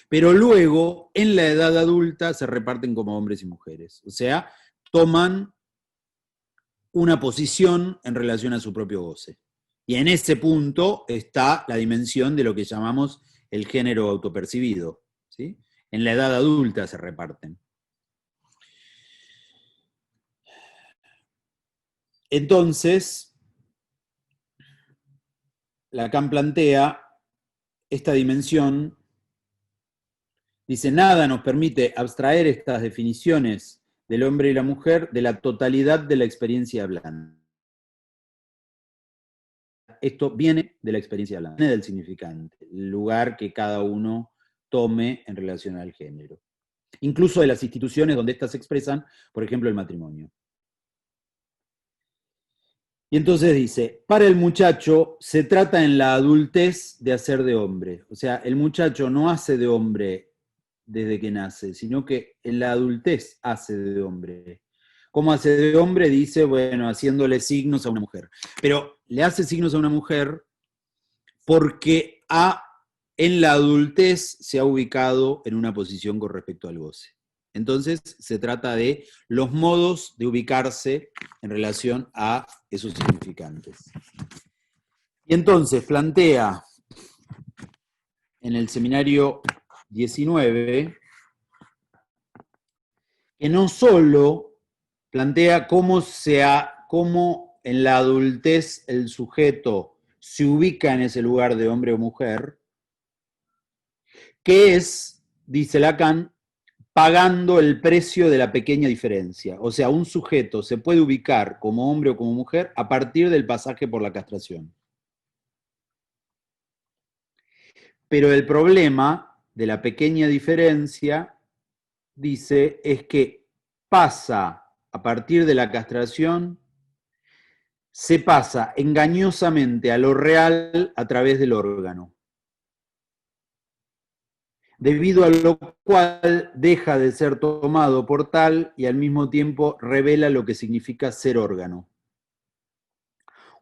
[SPEAKER 3] pero luego en la edad adulta se reparten como hombres y mujeres, o sea, toman una posición en relación a su propio goce. Y en ese punto está la dimensión de lo que llamamos el género autopercibido, ¿sí? En la edad adulta se reparten. Entonces, Lacan plantea esta dimensión, dice, nada nos permite abstraer estas definiciones del hombre y la mujer de la totalidad de la experiencia hablante. sea, esto viene de la experiencia hablante, viene del significante, el lugar que cada uno tome en relación al género. Incluso de las instituciones donde éstas se expresan, por ejemplo, el matrimonio. Y entonces dice, para el muchacho se trata en la adultez de hacer de hombre. O sea, el muchacho no hace de hombre desde que nace, sino que en la adultez hace de hombre. ¿Cómo hace de hombre? Dice, bueno, haciéndole signos a una mujer. Pero le hace signos a una mujer porque en la adultez se ha ubicado en una posición con respecto al goce. Entonces, se trata de los modos de ubicarse en relación a esos significantes. Y entonces plantea en el seminario 19 que no solo plantea cómo en la adultez el sujeto se ubica en ese lugar de hombre o mujer, que es, dice Lacan, pagando el precio de la pequeña diferencia. O sea, un sujeto se puede ubicar como hombre o como mujer a partir del pasaje por la castración. Pero el problema de la pequeña diferencia, dice, es que pasa a partir de la castración, se pasa engañosamente a lo real a través del órgano, debido a lo cual deja de ser tomado por tal y al mismo tiempo revela lo que significa ser órgano.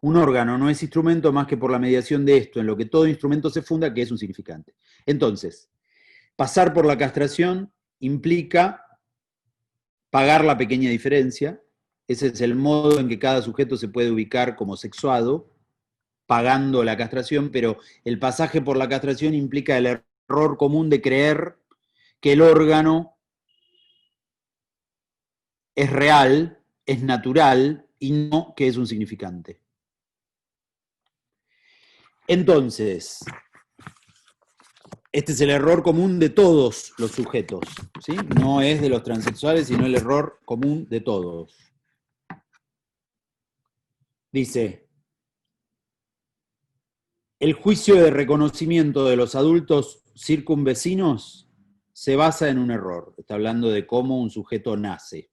[SPEAKER 3] Un órgano no es instrumento más que por la mediación de esto, en lo que todo instrumento se funda, que es un significante. Entonces, pasar por la castración implica pagar la pequeña diferencia. Ese es el modo en que cada sujeto se puede ubicar como sexuado, pagando la castración, pero el pasaje por la castración implica el error común de creer que el órgano es real, es natural, y no que es un significante. Entonces, este es el error común de todos los sujetos, ¿sí? No es de los transexuales, sino el error común de todos. Dice, el juicio de reconocimiento de los adultos circunvecinos se basa en un error. Está hablando de cómo un sujeto nace.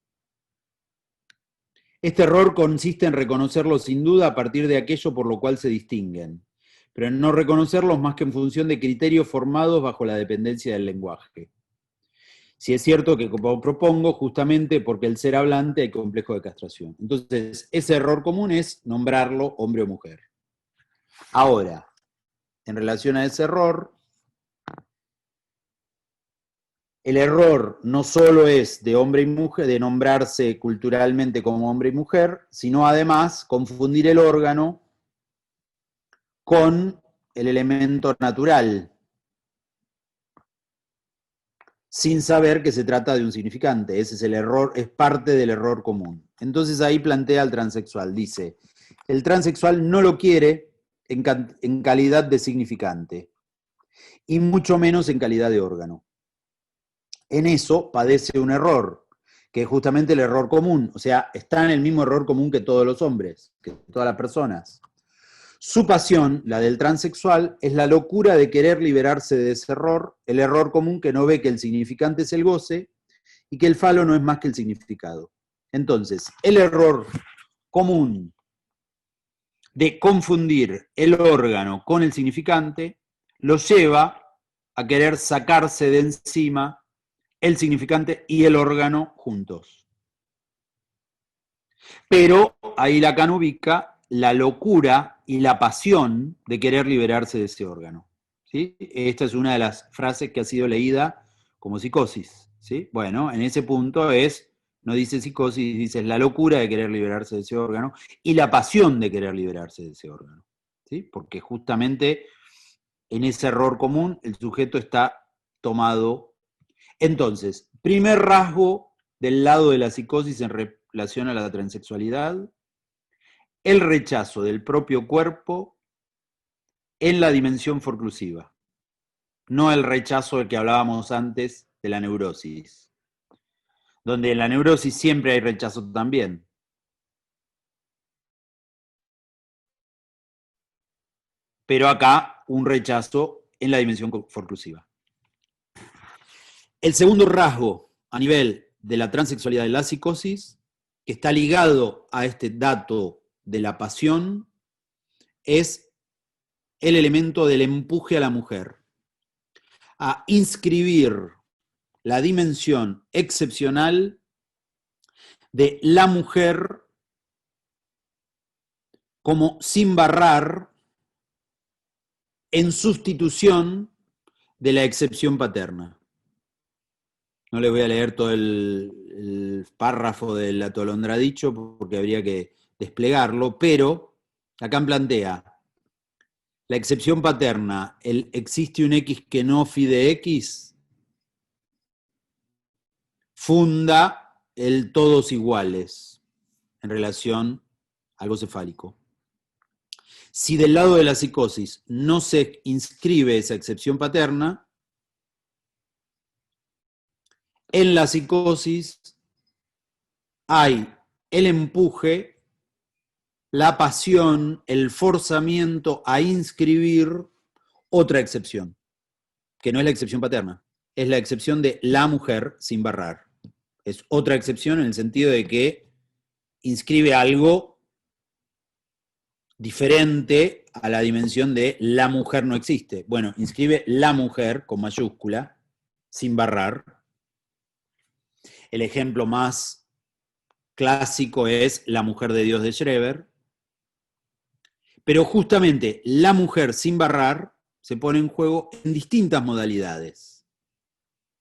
[SPEAKER 3] Este error consiste en reconocerlos sin duda a partir de aquello por lo cual se distinguen, pero en no reconocerlos más que en función de criterios formados bajo la dependencia del lenguaje. Si es cierto que, como propongo, justamente porque el ser hablante hay complejo de castración. Entonces, ese error común es nombrarlo hombre o mujer. Ahora, en relación a ese error, el error no solo es de hombre y mujer, de nombrarse culturalmente como hombre y mujer, sino además confundir el órgano con el elemento natural, sin saber que se trata de un significante. Ese es el error, es parte del error común. Entonces ahí plantea al transexual, dice, el transexual no lo quiere en calidad de significante, y mucho menos en calidad de órgano. En eso padece un error, que es justamente el error común, o sea, está en el mismo error común que todos los hombres, que todas las personas. Su pasión, la del transexual, es la locura de querer liberarse de ese error, el error común que no ve que el significante es el goce y que el falo no es más que el significado. Entonces, el error común de confundir el órgano con el significante lo lleva a querer sacarse de encima el significante y el órgano juntos. Pero ahí Lacan ubica la locura y la pasión de querer liberarse de ese órgano, ¿sí? Esta es una de las frases que ha sido leída como psicosis, ¿sí? Bueno, en ese punto no dice psicosis, dice la locura de querer liberarse de ese órgano y la pasión de querer liberarse de ese órgano, ¿sí? Porque justamente en ese error común el sujeto está tomado. Entonces, primer rasgo del lado de la psicosis en relación a la transexualidad, el rechazo del propio cuerpo en la dimensión forclusiva, no el rechazo del que hablábamos antes de la neurosis, donde en la neurosis siempre hay rechazo también. pero acá un rechazo en la dimensión forclusiva. El segundo rasgo a nivel de la transexualidad de la psicosis, que está ligado a este dato de la pasión, es el elemento del empuje a la mujer, a inscribir la dimensión excepcional de la mujer como sin barrar en sustitución de la excepción paterna. No les voy a leer todo el párrafo del Atolondra dicho porque habría que desplegarlo, pero acá plantea la excepción paterna, el existe un X que no fide X, funda el todos iguales en relación al goce fálico. Si del lado de la psicosis no se inscribe esa excepción paterna, en la psicosis hay el empuje, la pasión, el forzamiento a inscribir otra excepción, que no es la excepción paterna, es la excepción de la mujer sin barrar. Es otra excepción en el sentido de que inscribe algo diferente a la dimensión de la mujer no existe. Bueno, inscribe la mujer con mayúscula, sin barrar. El ejemplo más clásico es La mujer de Dios de Schreber. Pero justamente la mujer sin barrar se pone en juego en distintas modalidades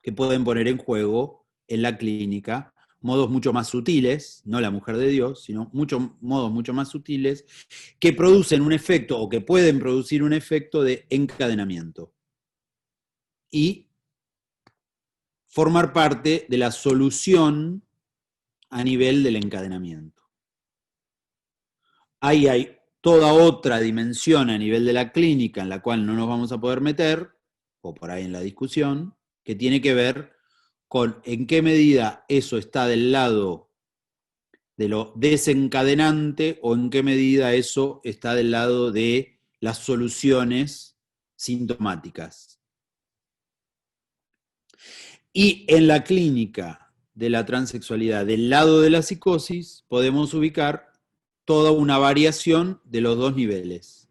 [SPEAKER 3] que pueden poner en juego en la clínica, modos mucho más sutiles, no la mujer de Dios, sino modos mucho más sutiles, que producen un efecto o que pueden producir un efecto de encadenamiento y formar parte de la solución a nivel del encadenamiento. Ahí hay toda otra dimensión a nivel de la clínica en la cual no nos vamos a poder meter, o por ahí en la discusión, que tiene que ver con en qué medida eso está del lado de lo desencadenante o en qué medida eso está del lado de las soluciones sintomáticas. Y en la clínica de la transexualidad, del lado de la psicosis, podemos ubicar toda una variación de los dos niveles.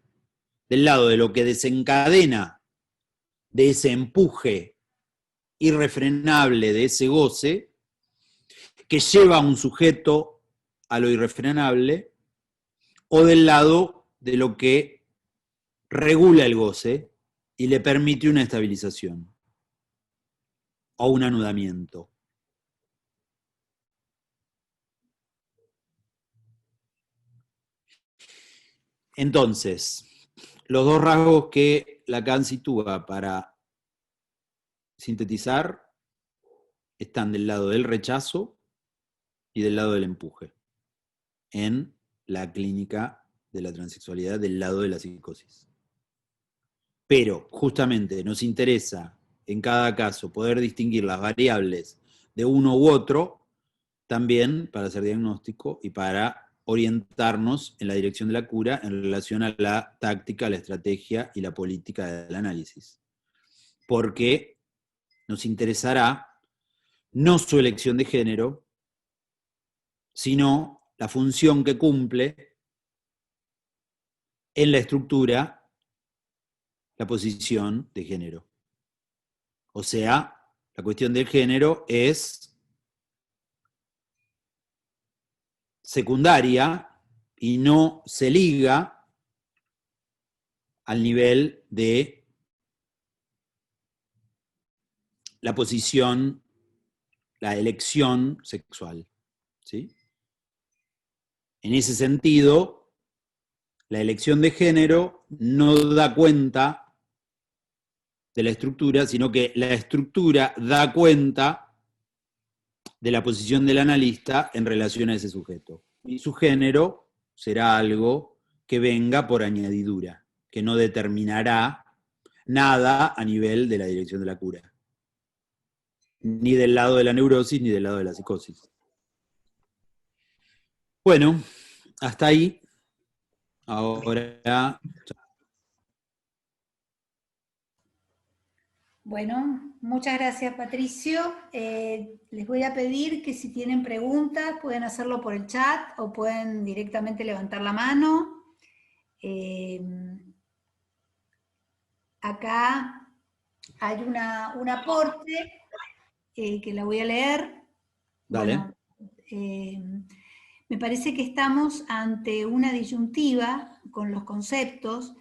[SPEAKER 3] Del lado de lo que desencadena de ese empuje irrefrenable, de ese goce, que lleva a un sujeto a lo irrefrenable, o del lado de lo que regula el goce y le permite una estabilización o un anudamiento. Entonces, los dos rasgos que Lacan sitúa para sintetizar están del lado del rechazo y del lado del empuje, en la clínica de la transexualidad del lado de la psicosis. Pero justamente nos interesa en cada caso poder distinguir las variables de uno u otro, también para hacer diagnóstico y para orientarnos en la dirección de la cura en relación a la táctica, la estrategia y la política del análisis. Porque nos interesará no su elección de género, sino la función que cumple en la estructura la posición de género. O sea, la cuestión del género es secundaria y no se liga al nivel de la posición, la elección sexual. ¿Sí? En ese sentido, la elección de género no da cuenta de la estructura, sino que la estructura da cuenta de la posición del analista en relación a ese sujeto. Y su género será algo que venga por añadidura, que no determinará nada a nivel de la dirección de la cura. Ni del lado de la neurosis, ni del lado de la psicosis. Bueno, hasta ahí. Ahora
[SPEAKER 1] Bueno, muchas gracias, Patricio. Les voy a pedir que si tienen preguntas pueden hacerlo por el chat o pueden directamente levantar la mano. Acá hay un aporte que la voy a leer.
[SPEAKER 3] Dale.
[SPEAKER 1] Bueno, me parece que estamos ante una disyuntiva con los conceptos.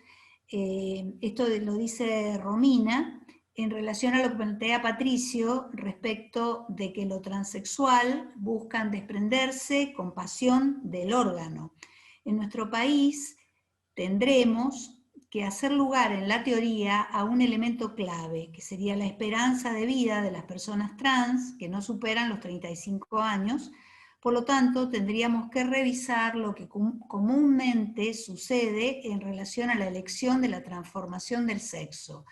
[SPEAKER 1] Esto lo dice Romina, en relación a lo que plantea Patricio respecto de que lo transexual buscan desprenderse con pasión del órgano. En nuestro país tendremos que hacer lugar en la teoría a un elemento clave, que sería la esperanza de vida de las personas trans que no superan los 35 años. Por lo tanto, tendríamos que revisar lo que comúnmente sucede en relación a la elección de la transformación del sexo,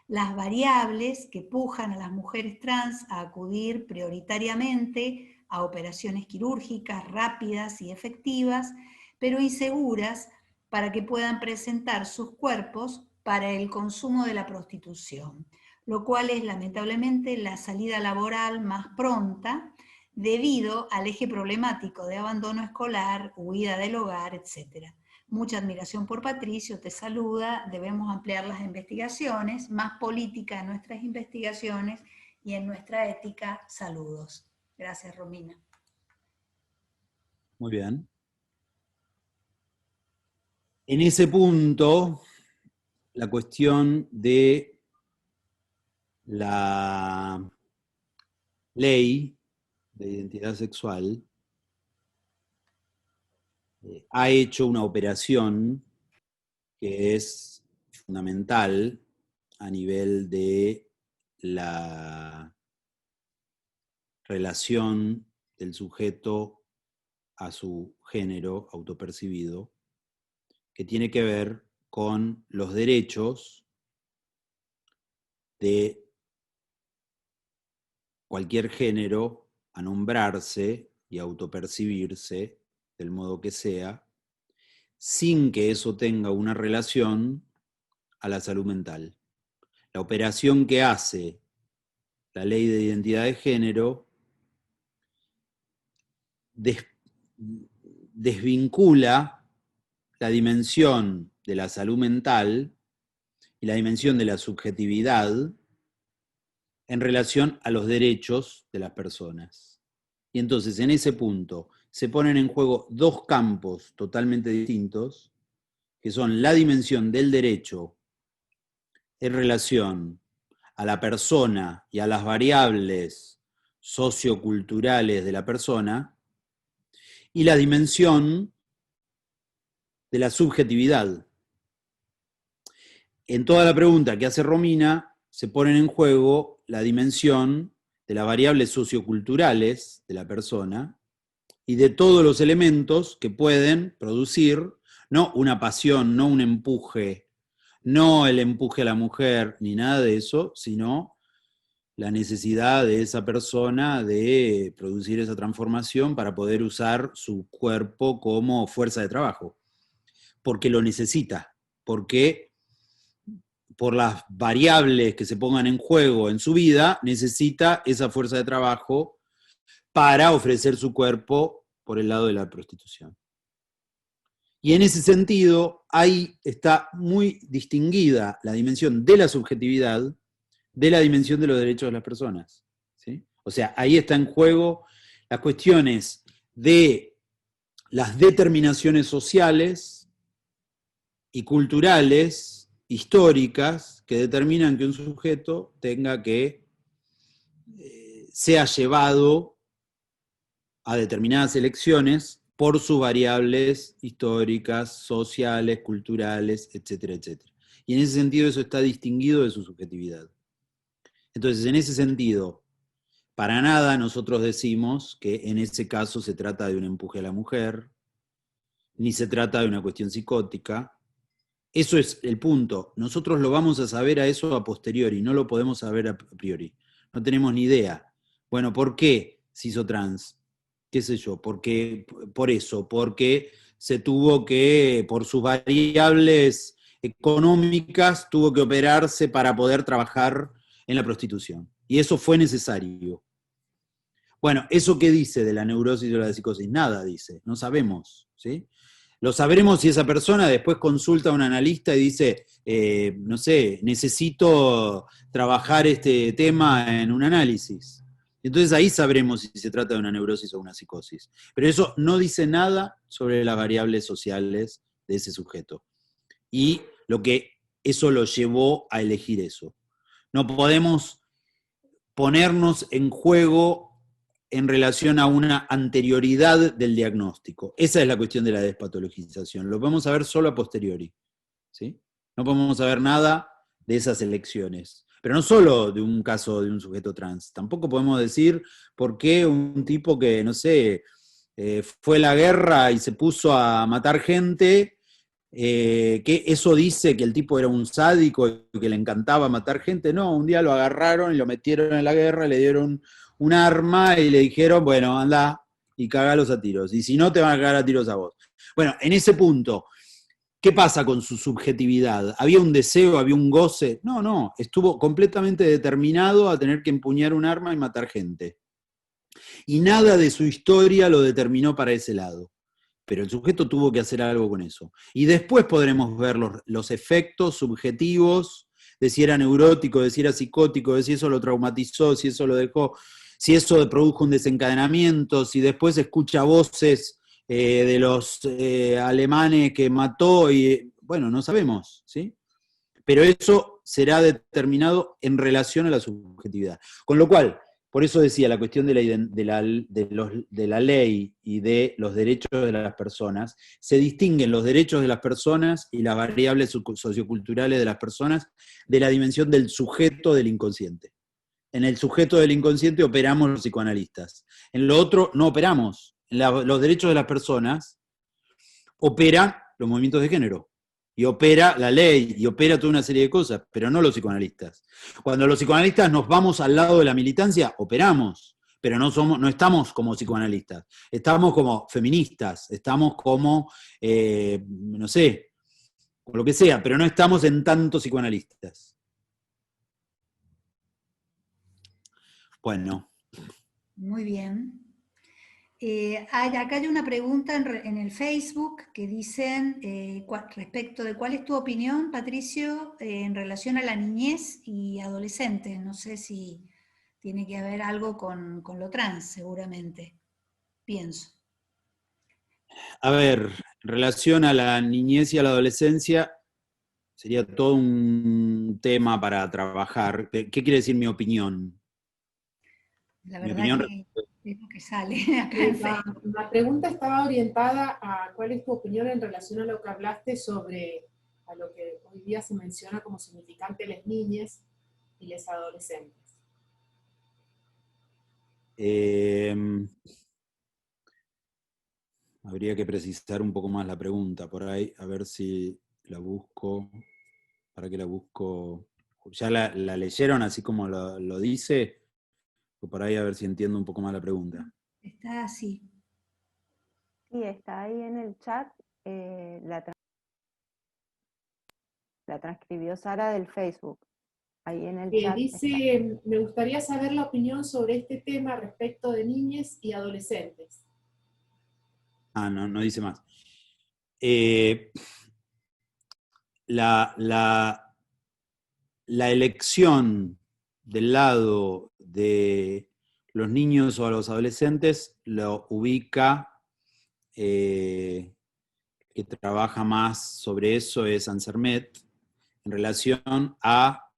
[SPEAKER 1] las variables que pujan a las mujeres trans a acudir prioritariamente a operaciones quirúrgicas rápidas y efectivas, pero inseguras, para que puedan presentar sus cuerpos para el consumo de la prostitución, lo cual es lamentablemente la salida laboral más pronta debido al eje problemático de abandono escolar, huida del hogar, etc. Mucha admiración por Patricio, te saluda, debemos ampliar las investigaciones, más política en nuestras investigaciones y en nuestra ética, saludos. Gracias, Romina.
[SPEAKER 3] Muy bien. En ese punto, la cuestión de la ley de identidad sexual ha hecho una operación que es fundamental a nivel de la relación del sujeto a su género autopercibido, que tiene que ver con los derechos de cualquier género a nombrarse y autopercibirse del modo que sea, sin que eso tenga una relación a la salud mental. La operación que hace la ley de identidad de género desvincula la dimensión de la salud mental y la dimensión de la subjetividad en relación a los derechos de las personas. Y entonces en ese punto se ponen en juego dos campos totalmente distintos, que son la dimensión del derecho en relación a la persona y a las variables socioculturales de la persona, y la dimensión de la subjetividad. En toda la pregunta que hace Romina se ponen en juego la dimensión de las variables socioculturales de la persona y de todos los elementos que pueden producir, no una pasión, no un empuje, no el empuje a la mujer, ni nada de eso, sino la necesidad de esa persona de producir esa transformación para poder usar su cuerpo como fuerza de trabajo, porque lo necesita, porque por las variables que se pongan en juego en su vida, necesita esa fuerza de trabajo para ofrecer su cuerpo por el lado de la prostitución. Y en ese sentido, ahí está muy distinguida la dimensión de la subjetividad de la dimensión de los derechos de las personas, ¿sí? O sea, ahí está en juego las cuestiones de las determinaciones sociales y culturales, históricas, que determinan que un sujeto tenga que sea llevado a determinadas elecciones por sus variables históricas, sociales, culturales, etcétera, etcétera. Y en ese sentido eso está distinguido de su subjetividad. Entonces, en ese sentido, para nada nosotros decimos que en ese caso se trata de un empuje a la mujer, ni se trata de una cuestión psicótica. Eso es el punto. Nosotros lo vamos a saber a eso a posteriori, no lo podemos saber a priori. No tenemos ni idea. Bueno, ¿por qué se hizo trans? ¿Qué sé yo? Porque se tuvo que, por sus variables económicas, tuvo que operarse para poder trabajar en la prostitución. Y eso fue necesario. Bueno, ¿eso qué dice de la neurosis o de la psicosis? Nada dice, no sabemos, ¿sí? Lo sabremos si esa persona después consulta a un analista y dice, no sé, necesito trabajar este tema en un análisis. Entonces ahí sabremos si se trata de una neurosis o una psicosis. Pero eso no dice nada sobre las variables sociales de ese sujeto. Y lo que eso lo llevó a elegir eso. No podemos ponernos en juego en relación a una anterioridad del diagnóstico. Esa es la cuestión de la despatologización. Lo podemos saber solo a posteriori, ¿sí? No podemos saber nada de esas elecciones. Pero no solo de un caso de un sujeto trans. Tampoco podemos decir por qué un tipo que, no sé, fue a la guerra y se puso a matar gente, que eso dice que el tipo era un sádico y que le encantaba matar gente. No, un día lo agarraron y lo metieron en la guerra, le dieron un arma y le dijeron, bueno, anda y cagalos a tiros. Y si no, te van a cagar a tiros a vos. Bueno, en ese punto, ¿qué pasa con su subjetividad? ¿Había un deseo, había un goce? No, estuvo completamente determinado a tener que empuñar un arma y matar gente. Y nada de su historia lo determinó para ese lado. Pero el sujeto tuvo que hacer algo con eso. Y después podremos ver los efectos subjetivos de si era neurótico, de si era psicótico, de si eso lo traumatizó, si eso lo dejó, si eso produjo un desencadenamiento, si después escucha voces de los alemanes que mató, y bueno, no sabemos, ¿sí? Pero eso será determinado en relación a la subjetividad. Con lo cual, por eso decía, la cuestión de la ley y de los derechos de las personas, se distinguen los derechos de las personas y las variables socioculturales de las personas de la dimensión del sujeto del inconsciente. En el sujeto del inconsciente operamos los psicoanalistas. En lo otro no operamos. En los derechos de las personas operan los movimientos de género. Y opera la ley, y opera toda una serie de cosas, pero no los psicoanalistas. Cuando los psicoanalistas nos vamos al lado de la militancia, operamos, pero no estamos como psicoanalistas. Estamos como feministas, estamos como, no sé, como lo que sea, pero no estamos en tantos psicoanalistas. Bueno.
[SPEAKER 1] Muy bien. Acá hay una pregunta en el Facebook que dicen respecto de cuál es tu opinión, Patricio, en relación a la niñez y adolescente. No sé si tiene que haber algo con lo trans, seguramente, pienso.
[SPEAKER 3] A ver, en relación a la niñez y a la adolescencia, sería todo un tema para trabajar. ¿Qué quiere decir mi opinión?
[SPEAKER 1] La verdad que es lo que sale acá en Facebook.
[SPEAKER 5] La pregunta estaba orientada a cuál es tu opinión en relación a lo que hablaste sobre a lo que hoy día se menciona como significante las niñas y los adolescentes.
[SPEAKER 3] Habría que precisar un poco más la pregunta por ahí, a ver si la busco. ¿Para qué la busco? ¿Ya la leyeron así como lo dice? O por ahí a ver si entiendo un poco más la pregunta.
[SPEAKER 1] Está así.
[SPEAKER 6] Sí, está ahí en el chat. La transcribió Sara del Facebook. Ahí en el chat.
[SPEAKER 5] Dice, me gustaría saber la opinión sobre este tema respecto de niñas y adolescentes.
[SPEAKER 3] No dice más. La elección del lado de los niños o a los adolescentes lo ubica, que trabaja más sobre eso es Ansermet, en relación a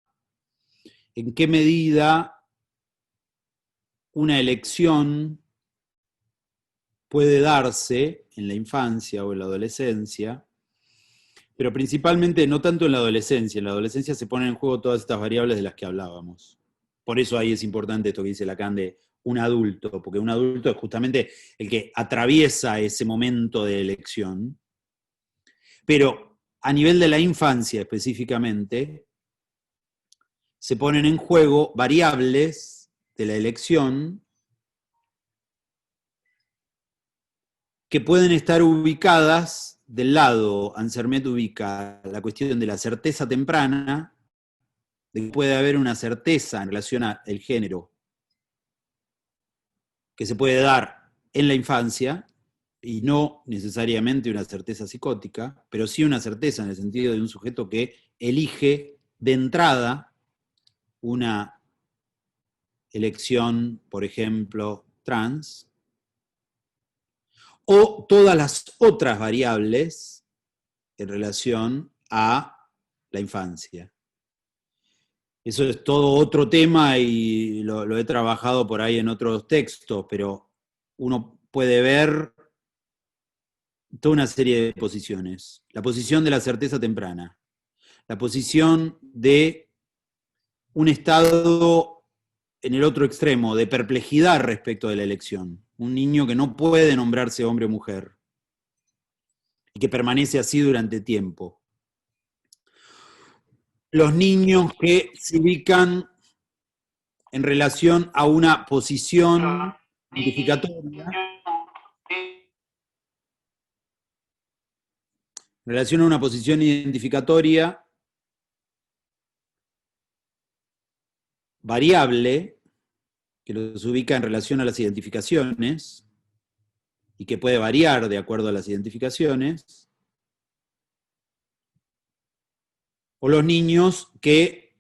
[SPEAKER 3] en qué medida una elección puede darse en la infancia o en la adolescencia, pero principalmente no tanto en la adolescencia se ponen en juego todas estas variables de las que hablábamos. Por eso ahí es importante esto que dice Lacan de un adulto, porque un adulto es justamente el que atraviesa ese momento de elección, pero a nivel de la infancia específicamente, se ponen en juego variables de la elección que pueden estar ubicadas del lado, Ansermet ubica la cuestión de la certeza temprana, de que puede haber una certeza en relación al género que se puede dar en la infancia, y no necesariamente una certeza psicótica, pero sí una certeza en el sentido de un sujeto que elige de entrada una elección, por ejemplo, trans, o todas las otras variables en relación a la infancia. Eso es todo otro tema y lo he trabajado por ahí en otros textos, pero uno puede ver toda una serie de posiciones. La posición de la certeza temprana, la posición de un estado en el otro extremo, de perplejidad respecto de la elección. Un niño que no puede nombrarse hombre o mujer y que permanece así durante tiempo. Los niños que se ubican en relación a una posición identificatoria, en relación a una posición identificatoria variable, que los ubica en relación a las identificaciones, y que puede variar de acuerdo a las identificaciones, o los niños que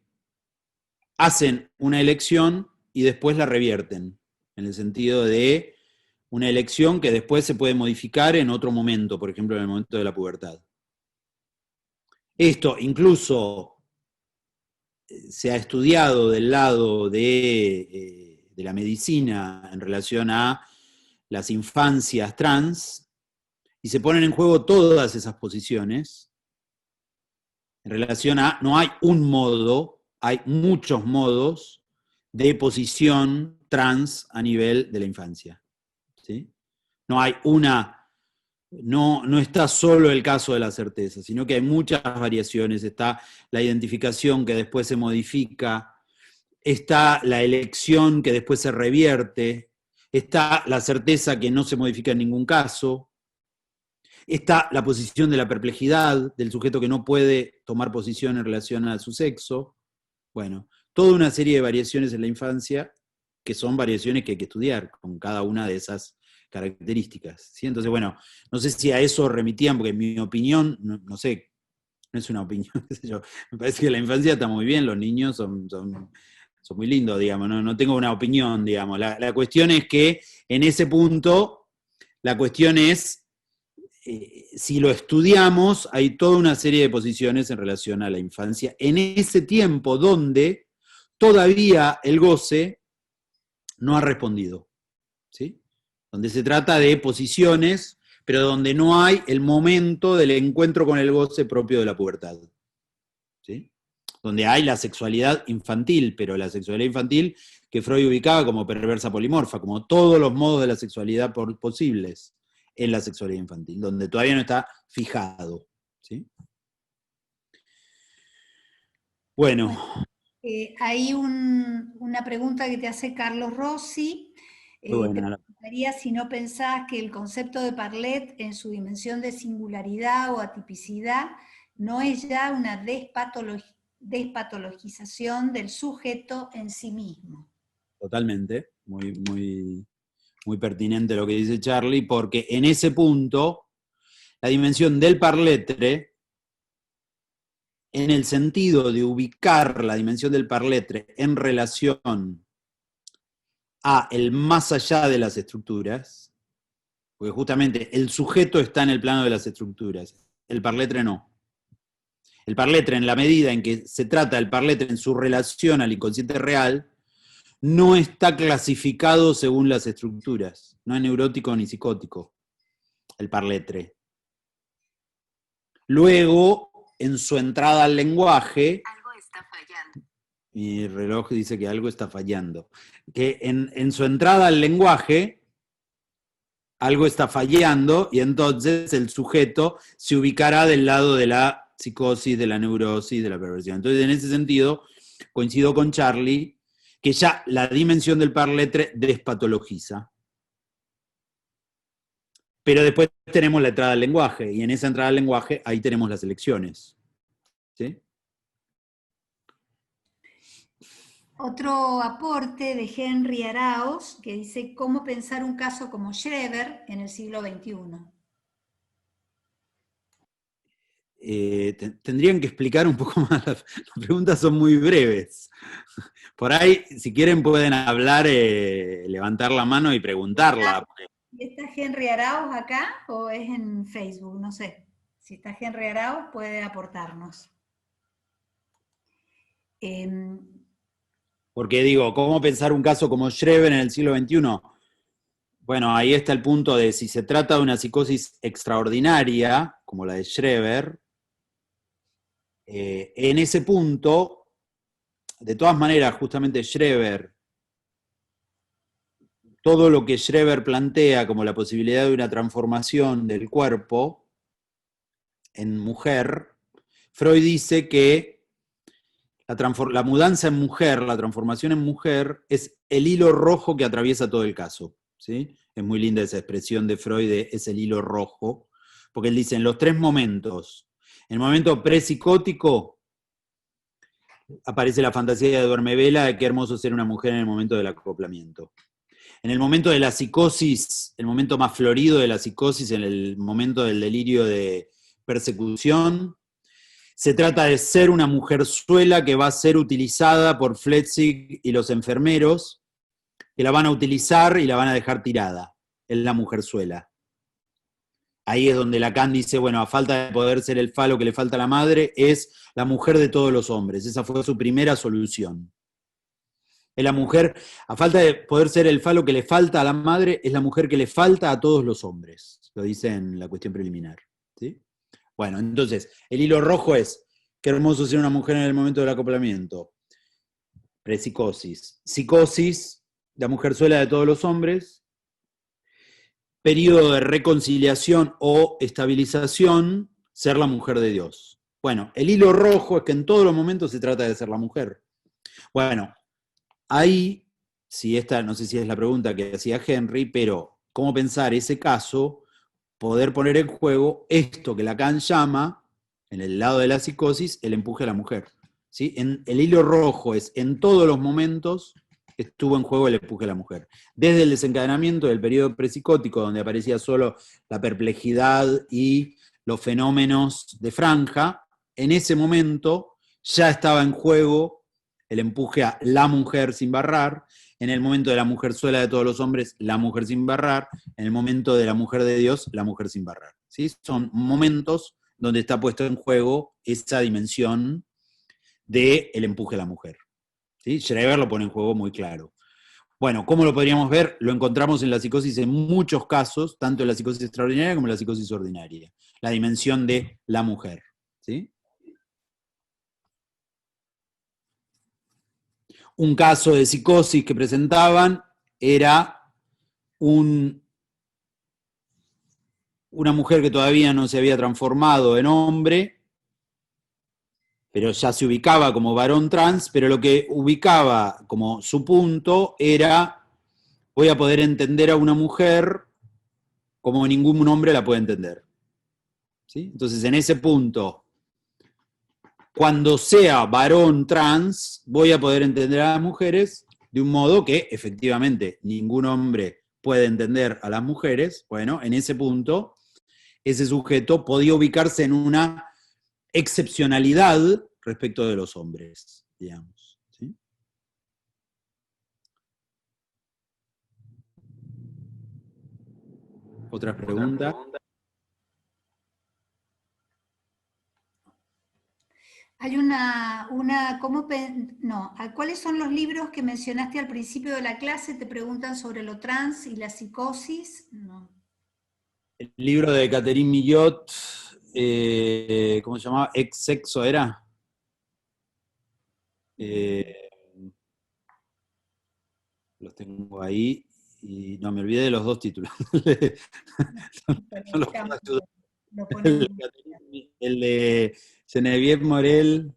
[SPEAKER 3] hacen una elección y después la revierten, en el sentido de una elección que después se puede modificar en otro momento, por ejemplo en el momento de la pubertad. Esto incluso se ha estudiado del lado de la medicina en relación a las infancias trans, y se ponen en juego todas esas posiciones en relación a, no hay un modo, hay muchos modos de posición trans a nivel de la infancia. ¿Sí? No hay una, no está solo el caso de la certeza, sino que hay muchas variaciones. Está la identificación que después se modifica, está la elección que después se revierte, está la certeza que no se modifica en ningún caso, está la posición de la perplejidad del sujeto que no puede tomar posición en relación a su sexo. Bueno, toda una serie de variaciones en la infancia que son variaciones que hay que estudiar con cada una de esas características. ¿Sí? Entonces, bueno, no sé si a eso remitían, porque en mi opinión, no sé, no es una opinión, qué sé yo, me parece que la infancia está muy bien, los niños son muy lindos, digamos, no tengo una opinión, digamos. La cuestión es que en ese punto, la cuestión es, si lo estudiamos, hay toda una serie de posiciones en relación a la infancia, en ese tiempo donde todavía el goce no ha respondido, ¿sí? Donde se trata de posiciones, pero donde no hay el momento del encuentro con el goce propio de la pubertad, ¿sí? Donde hay la sexualidad infantil, pero la sexualidad infantil que Freud ubicaba como perversa polimorfa, como todos los modos de la sexualidad posibles en la sexualidad infantil, donde todavía no está fijado, ¿sí? Bueno.
[SPEAKER 1] Hay una pregunta que te hace Carlos Rossi. Te preguntaría si no pensás que el concepto de Parlet en su dimensión de singularidad o atipicidad no es ya una despatologización del sujeto en sí mismo.
[SPEAKER 3] Totalmente, muy pertinente lo que dice Charlie, porque en ese punto la dimensión del parletre, en el sentido de ubicar la dimensión del parletre en relación a el más allá de las estructuras, porque justamente el sujeto está en el plano de las estructuras, el parletre no. El parletre, en la medida en que se trata del parletre en su relación al inconsciente real, no está clasificado según las estructuras, no es neurótico ni psicótico, el parletre. Luego, en su entrada al lenguaje, algo está fallando. Mi reloj dice que algo está fallando. Que en su entrada al lenguaje, algo está fallando, y entonces el sujeto se ubicará del lado de la psicosis, de la neurosis, de la perversión. Entonces, en ese sentido, coincido con Charlie, que ya la dimensión del parletre despatologiza. Pero después tenemos la entrada al lenguaje, y en esa entrada al lenguaje ahí tenemos las elecciones. ¿Sí?
[SPEAKER 1] Otro aporte de Henry Arauz, que dice, ¿cómo pensar un caso como Schreber en el siglo XXI?
[SPEAKER 3] Tendrían que explicar un poco más, las preguntas son muy breves. Por ahí, si quieren, pueden hablar, levantar la mano y preguntarla.
[SPEAKER 1] ¿Y está Henry Arauz acá o es en Facebook? No sé. Si está Henry Arauz, puede aportarnos.
[SPEAKER 3] Porque digo, ¿cómo pensar un caso como Schreber en el siglo XXI? Bueno, ahí está el punto de si se trata de una psicosis extraordinaria, como la de Schreber, en ese punto, de todas maneras, justamente Schreber, todo lo que Schreber plantea como la posibilidad de una transformación del cuerpo en mujer, Freud dice que la mudanza en mujer, la transformación en mujer, es el hilo rojo que atraviesa todo el caso. ¿Sí? Es muy linda esa expresión de Freud, es el hilo rojo, porque él dice, en los tres momentos, en el momento prepsicótico, aparece la fantasía de Duermevela de qué hermoso ser una mujer en el momento del acoplamiento. En el momento de la psicosis, el momento más florido de la psicosis, en el momento del delirio de persecución, se trata de ser una mujerzuela que va a ser utilizada por Flechsig y los enfermeros, que la van a utilizar y la van a dejar tirada. Es la mujerzuela. Ahí es donde Lacan dice, bueno, a falta de poder ser el falo que le falta a la madre, es la mujer de todos los hombres. Esa fue su primera solución. Es la mujer, a falta de poder ser el falo que le falta a la madre, es la mujer que le falta a todos los hombres. Lo dice en la cuestión preliminar. ¿Sí? Bueno, entonces, el hilo rojo es, qué hermoso ser una mujer en el momento del acoplamiento. Prepsicosis. Psicosis, la mujerzuela de todos los hombres. Periodo de reconciliación o estabilización, ser la mujer de Dios. Bueno, el hilo rojo es que en todos los momentos se trata de ser la mujer. Bueno, ahí, si esta, no sé si es la pregunta que hacía Henry, pero ¿cómo pensar ese caso? Poder poner en juego esto que Lacan llama, en el lado de la psicosis, el empuje a la mujer. ¿Sí? El hilo rojo es, en todos los momentos estuvo en juego el empuje a la mujer. Desde el desencadenamiento del periodo prepsicótico, donde aparecía solo la perplejidad y los fenómenos de franja, en ese momento ya estaba en juego el empuje a la mujer sin barrar, en el momento de la mujerzuela de todos los hombres, la mujer sin barrar, en el momento de la mujer de Dios, la mujer sin barrar. ¿Sí? Son momentos donde está puesto en juego esa dimensión del empuje a la mujer. ¿Sí? Schreber lo pone en juego muy claro. Bueno, ¿cómo lo podríamos ver? Lo encontramos en la psicosis en muchos casos, tanto en la psicosis extraordinaria como en la psicosis ordinaria. La dimensión de la mujer. ¿Sí? Un caso de psicosis que presentaban era una mujer que todavía no se había transformado en hombre, pero ya se ubicaba como varón trans, pero lo que ubicaba como su punto era, voy a poder entender a una mujer como ningún hombre la puede entender. ¿Sí? Entonces, en ese punto, cuando sea varón trans, voy a poder entender a las mujeres de un modo que efectivamente ningún hombre puede entender a las mujeres. Bueno, en ese punto, ese sujeto podía ubicarse en una excepcionalidad respecto de los hombres, digamos. ¿Sí? ¿Otra pregunta?
[SPEAKER 1] Hay ¿cuáles son los libros que mencionaste al principio de la clase? Te preguntan sobre lo trans y la psicosis. No.
[SPEAKER 3] El libro de Catherine Millot, ¿cómo se llamaba? Ex sexo era. Los tengo ahí y no me olvidé de los dos títulos. No los puedo ayudar. El de Genevieve Morel,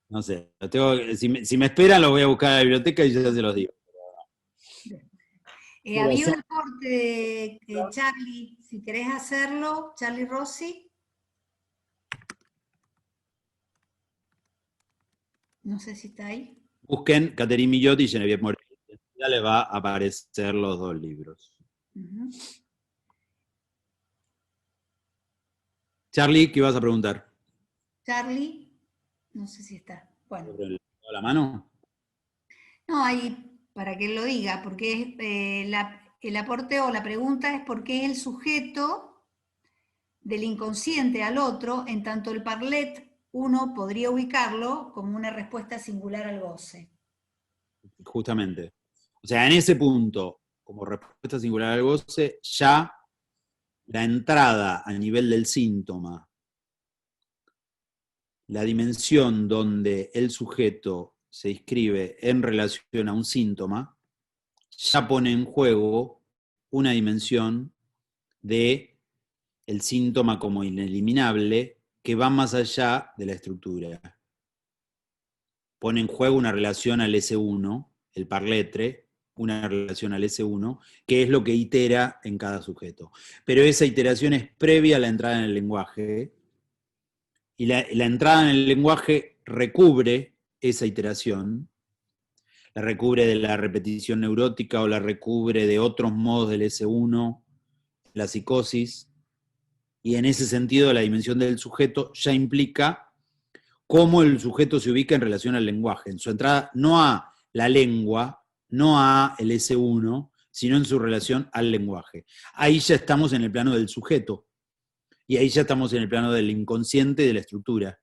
[SPEAKER 3] no sé, lo tengo, si me esperan lo voy a buscar a la biblioteca y ya se los digo.
[SPEAKER 1] Había un aporte de Charlie, si querés hacerlo, Charlie Rossi. No sé si está ahí.
[SPEAKER 3] Busquen Catherine Millot y Geneviève Morel. Ya les va a aparecer los dos libros.
[SPEAKER 1] Ujú.
[SPEAKER 3] Charlie, ¿qué vas a preguntar?
[SPEAKER 1] Charlie, no sé si está. Bueno,
[SPEAKER 3] ¿La mano?
[SPEAKER 1] no, ahí para que él lo diga, porque es, el aporte o la pregunta es por qué es el sujeto del inconsciente al otro, en tanto el parlet uno podría ubicarlo como una respuesta singular al goce.
[SPEAKER 3] Justamente. O sea, en ese punto, como respuesta singular al goce, ya la entrada a nivel del síntoma, la dimensión donde el sujeto se inscribe en relación a un síntoma, ya pone en juego una dimensión de el síntoma como ineliminable que va más allá de la estructura. Pone en juego una relación al S1, el parletre, una relación al S1, que es lo que itera en cada sujeto. Pero esa iteración es previa a la entrada en el lenguaje, y la entrada en el lenguaje recubre esa iteración, la recubre de la repetición neurótica o la recubre de otros modos del S1, la psicosis, y en ese sentido la dimensión del sujeto ya implica cómo el sujeto se ubica en relación al lenguaje, en su entrada no a la lengua, no a el S1, sino en su relación al lenguaje. Ahí ya estamos en el plano del sujeto, y ahí ya estamos en el plano del inconsciente y de la estructura,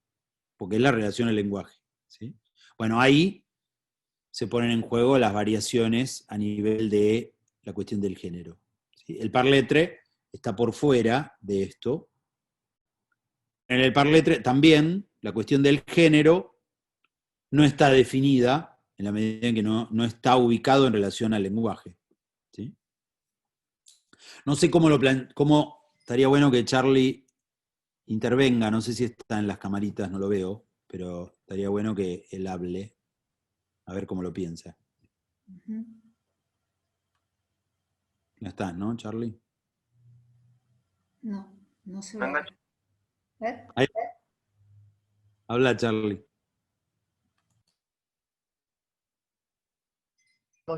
[SPEAKER 3] porque es la relación al lenguaje, ¿sí? Bueno, ahí se ponen en juego las variaciones a nivel de la cuestión del género, ¿sí? El parletre está por fuera de esto. En el parletre también la cuestión del género no está definida en la medida en que no está ubicado en relación al lenguaje, ¿sí? No sé cómo estaría bueno que Charlie intervenga, no sé si está en las camaritas, no lo veo, pero estaría bueno que él hable, a ver cómo lo piensa.
[SPEAKER 1] Ujú.
[SPEAKER 3] No está, ¿no, Charlie?
[SPEAKER 1] No, no se ve. ¿Ver?
[SPEAKER 3] Ahí. Habla, Charlie.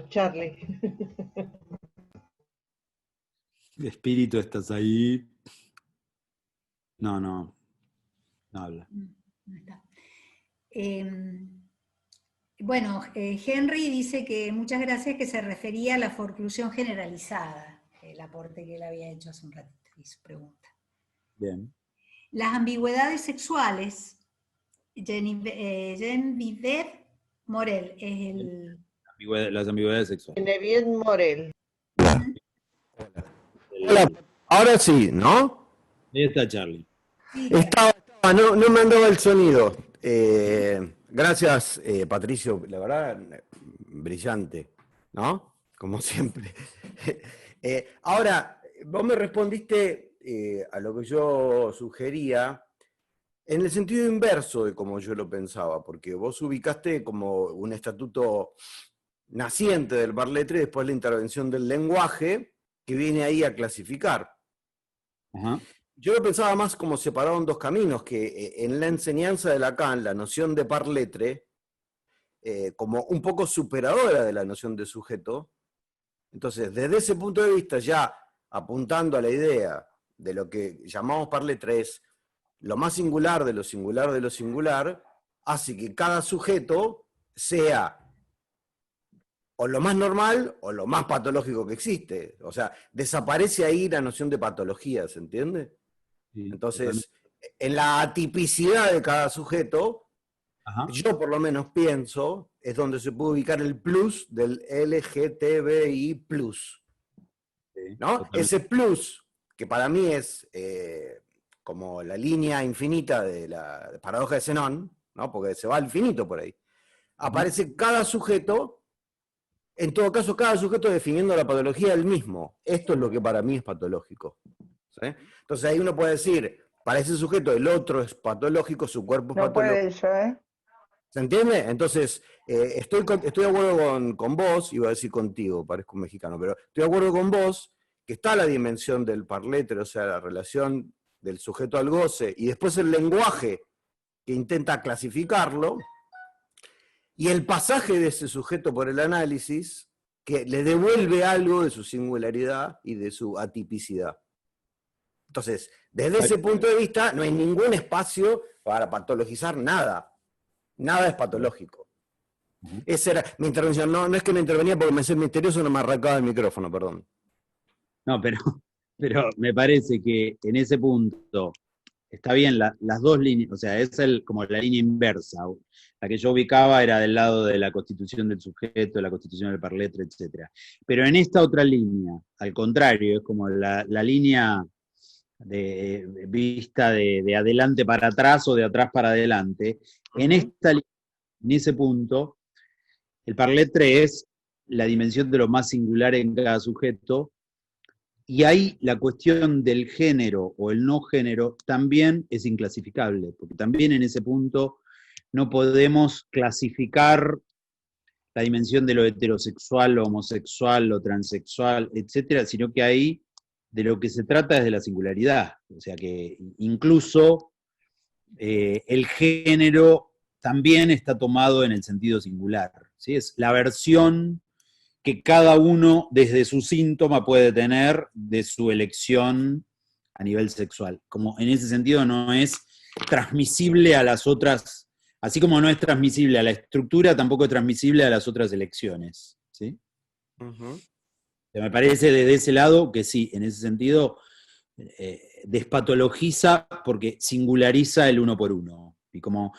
[SPEAKER 7] Charlie.
[SPEAKER 3] Espíritu, ¿estás ahí? No habla.
[SPEAKER 1] No está. Bueno, Henry dice que muchas gracias, que se refería a la forclusión generalizada, el aporte que él había hecho hace un ratito y su pregunta.
[SPEAKER 3] Bien.
[SPEAKER 1] Las ambigüedades sexuales, Geneviève Morel es el...
[SPEAKER 3] Las ambigüedades sexuales.
[SPEAKER 7] Geneviève Morel.
[SPEAKER 8] Hola, ahora sí, ¿no?
[SPEAKER 3] Ahí está Charlie.
[SPEAKER 1] Sí,
[SPEAKER 8] No me andaba el sonido. Gracias, Patricio, la verdad, brillante, ¿no? Como siempre. Ahora, vos me respondiste a lo que yo sugería en el sentido inverso de como yo lo pensaba, porque vos ubicaste como un estatuto naciente del parletre y después la intervención del lenguaje que viene ahí a clasificar.
[SPEAKER 3] Ajá.
[SPEAKER 8] Yo lo pensaba más como separado en dos caminos, que en la enseñanza de Lacan, la noción de parletre, como un poco superadora de la noción de sujeto. Entonces, desde ese punto de vista, ya apuntando a la idea de lo que llamamos parletre es lo más singular de lo singular de lo singular, hace que cada sujeto sea o lo más normal o lo más patológico que existe. O sea, desaparece ahí la noción de patología, ¿se entiende?
[SPEAKER 3] Sí,
[SPEAKER 8] Entonces,
[SPEAKER 3] totalmente.
[SPEAKER 8] en la atipicidad de cada sujeto,
[SPEAKER 3] Ajá.
[SPEAKER 8] yo por lo menos pienso, es donde se puede ubicar el plus del LGTBI+.
[SPEAKER 3] Sí,
[SPEAKER 8] ¿No?
[SPEAKER 3] totalmente.
[SPEAKER 8] Ese plus, que para mí es como la línea infinita de la paradoja de Zenón, ¿no? Porque se va al infinito por ahí. Aparece cada sujeto, en todo caso, cada sujeto definiendo la patología del mismo. Esto es lo que para mí es patológico. ¿Sí? Entonces ahí uno puede decir, para ese sujeto el otro es patológico, su cuerpo es
[SPEAKER 6] No
[SPEAKER 8] patológico.
[SPEAKER 6] puede yo, ¿eh?
[SPEAKER 8] ¿Se entiende? Entonces, estoy de acuerdo con vos, iba a decir contigo, parezco un mexicano, pero estoy de acuerdo con vos que está la dimensión del parletre, o sea, la relación del sujeto al goce, y después el lenguaje que intenta clasificarlo, y el pasaje de ese sujeto por el análisis que le devuelve algo de su singularidad y de su atipicidad. Entonces, desde ese punto de vista, no hay ningún espacio para patologizar nada. Nada es patológico. Esa era mi intervención. No es que no intervenía porque me hacía misterioso, no me arrancaba el micrófono, perdón.
[SPEAKER 3] No, pero me parece que en ese punto está bien las dos líneas, o sea, es como la línea inversa. La que yo ubicaba era del lado de la constitución del sujeto, de la constitución del par letre, etc. Pero en esta otra línea, al contrario, es como la línea de vista de adelante para atrás o de atrás para adelante. En esta línea, en ese punto, el par letre es la dimensión de lo más singular en cada sujeto, y ahí la cuestión del género o el no género también es inclasificable, porque también en ese punto no podemos clasificar la dimensión de lo heterosexual, lo homosexual, lo transexual, etcétera, sino que ahí de lo que se trata es de la singularidad. O sea que incluso el género también está tomado en el sentido singular, ¿sí? Es la versión que cada uno desde su síntoma puede tener de su elección a nivel sexual. Como en ese sentido no es transmisible a las otras, así como no es transmisible a la estructura, tampoco es transmisible a las otras elecciones, ¿sí? Me parece desde ese lado que sí, en ese sentido despatologiza porque singulariza el uno por uno. Y como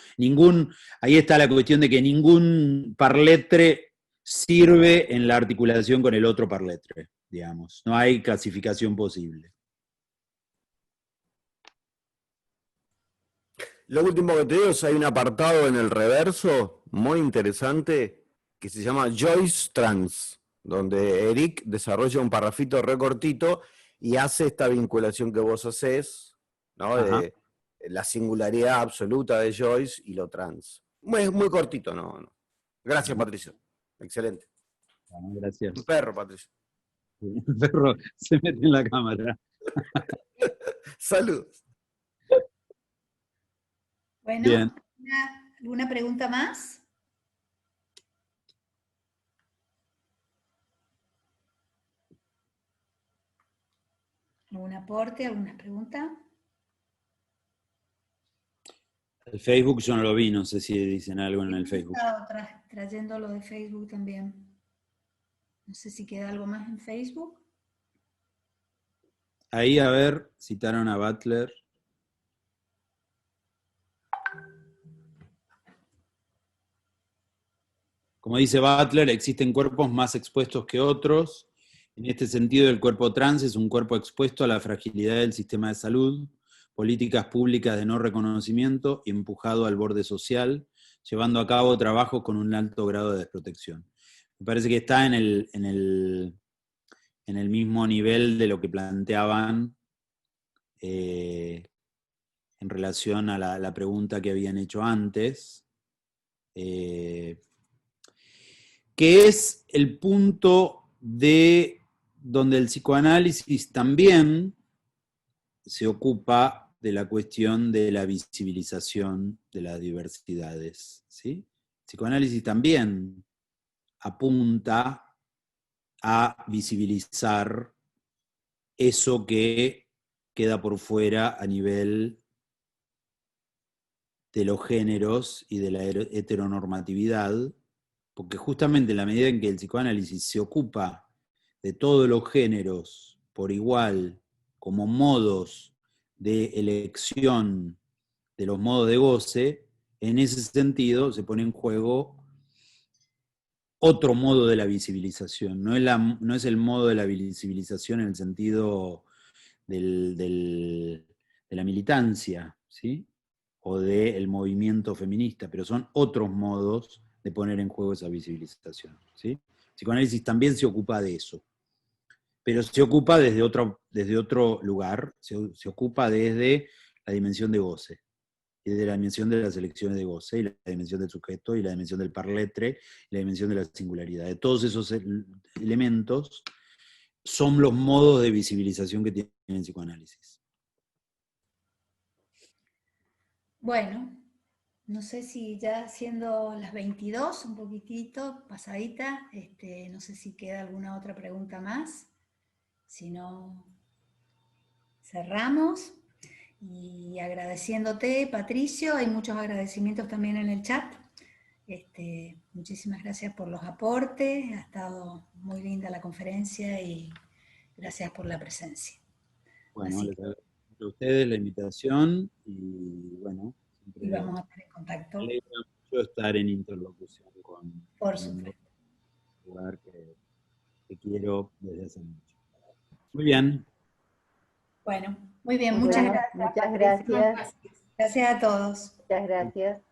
[SPEAKER 3] ahí está la cuestión de que ningún par letre sirve en la articulación con el otro par letre, digamos. No hay clasificación posible.
[SPEAKER 8] Lo último que te digo es hay un apartado en el reverso muy interesante que se llama Joyce Trans, donde Eric desarrolla un parrafito recortito y hace esta vinculación que vos hacés, ¿no? De la singularidad absoluta de Joyce y lo trans. Muy cortito, ¿no? Gracias, Patricio. Excelente.
[SPEAKER 3] Bueno, gracias.
[SPEAKER 8] Un perro, Patricio.
[SPEAKER 3] El perro se mete en la cámara.
[SPEAKER 8] Saludos.
[SPEAKER 1] Bueno,
[SPEAKER 3] Bien.
[SPEAKER 1] ¿alguna pregunta más? ¿Algún aporte, alguna pregunta?
[SPEAKER 3] El Facebook yo no lo vi, no sé si dicen algo en el Facebook.
[SPEAKER 1] Estaba trayendo lo de Facebook también. No sé si queda algo más en Facebook.
[SPEAKER 3] Ahí, a ver, citaron a Butler. Como dice Butler, existen cuerpos más expuestos que otros. En este sentido, el cuerpo trans es un cuerpo expuesto a la fragilidad del sistema de salud, políticas públicas de no reconocimiento y empujado al borde social, llevando a cabo trabajos con un alto grado de desprotección. Me parece que está en el mismo nivel de lo que planteaban en relación a la pregunta que habían hecho antes, que es el punto de donde el psicoanálisis también se ocupa de la cuestión de la visibilización de las diversidades, ¿sí? El psicoanálisis también apunta a visibilizar eso que queda por fuera a nivel de los géneros y de la heteronormatividad, porque justamente en la medida en que el psicoanálisis se ocupa de todos los géneros por igual, como modos de elección de los modos de goce, en ese sentido se pone en juego otro modo de la visibilización. No es el modo de la visibilización en el sentido de la militancia, ¿sí? O del movimiento feminista, pero son otros modos de poner en juego esa visibilización, ¿sí? El psicoanálisis también se ocupa de eso, pero se ocupa desde otro lugar, se ocupa desde la dimensión de goce, y desde la dimensión de las elecciones de goce, y la dimensión del sujeto, y la dimensión del par letre, y la dimensión de la singularidad. De todos esos elementos son los modos de visibilización que tiene el psicoanálisis.
[SPEAKER 1] Bueno, No sé si ya siendo las 22, un poquitito, pasadita, no sé si queda alguna otra pregunta más. Si no, cerramos. Y agradeciéndote, Patricio, hay muchos agradecimientos también en el chat. Muchísimas gracias por los aportes, ha estado muy linda la conferencia y gracias por la presencia.
[SPEAKER 3] Bueno,
[SPEAKER 1] Así
[SPEAKER 3] les
[SPEAKER 1] que,
[SPEAKER 3] agradezco a ustedes la invitación y bueno,
[SPEAKER 1] y
[SPEAKER 3] siempre
[SPEAKER 1] vamos a estar en contacto,
[SPEAKER 3] me alegra mucho estar en interlocución
[SPEAKER 1] por
[SPEAKER 3] con un
[SPEAKER 1] supuesto.
[SPEAKER 3] lugar que quiero desde hace mucho. Muy bien.
[SPEAKER 1] Bueno, muy bien,
[SPEAKER 6] Muchas
[SPEAKER 1] muchas
[SPEAKER 6] gracias,
[SPEAKER 1] gracias.
[SPEAKER 6] muchas
[SPEAKER 1] Patricia.
[SPEAKER 6] gracias.
[SPEAKER 1] Gracias a todos.
[SPEAKER 6] Muchas gracias.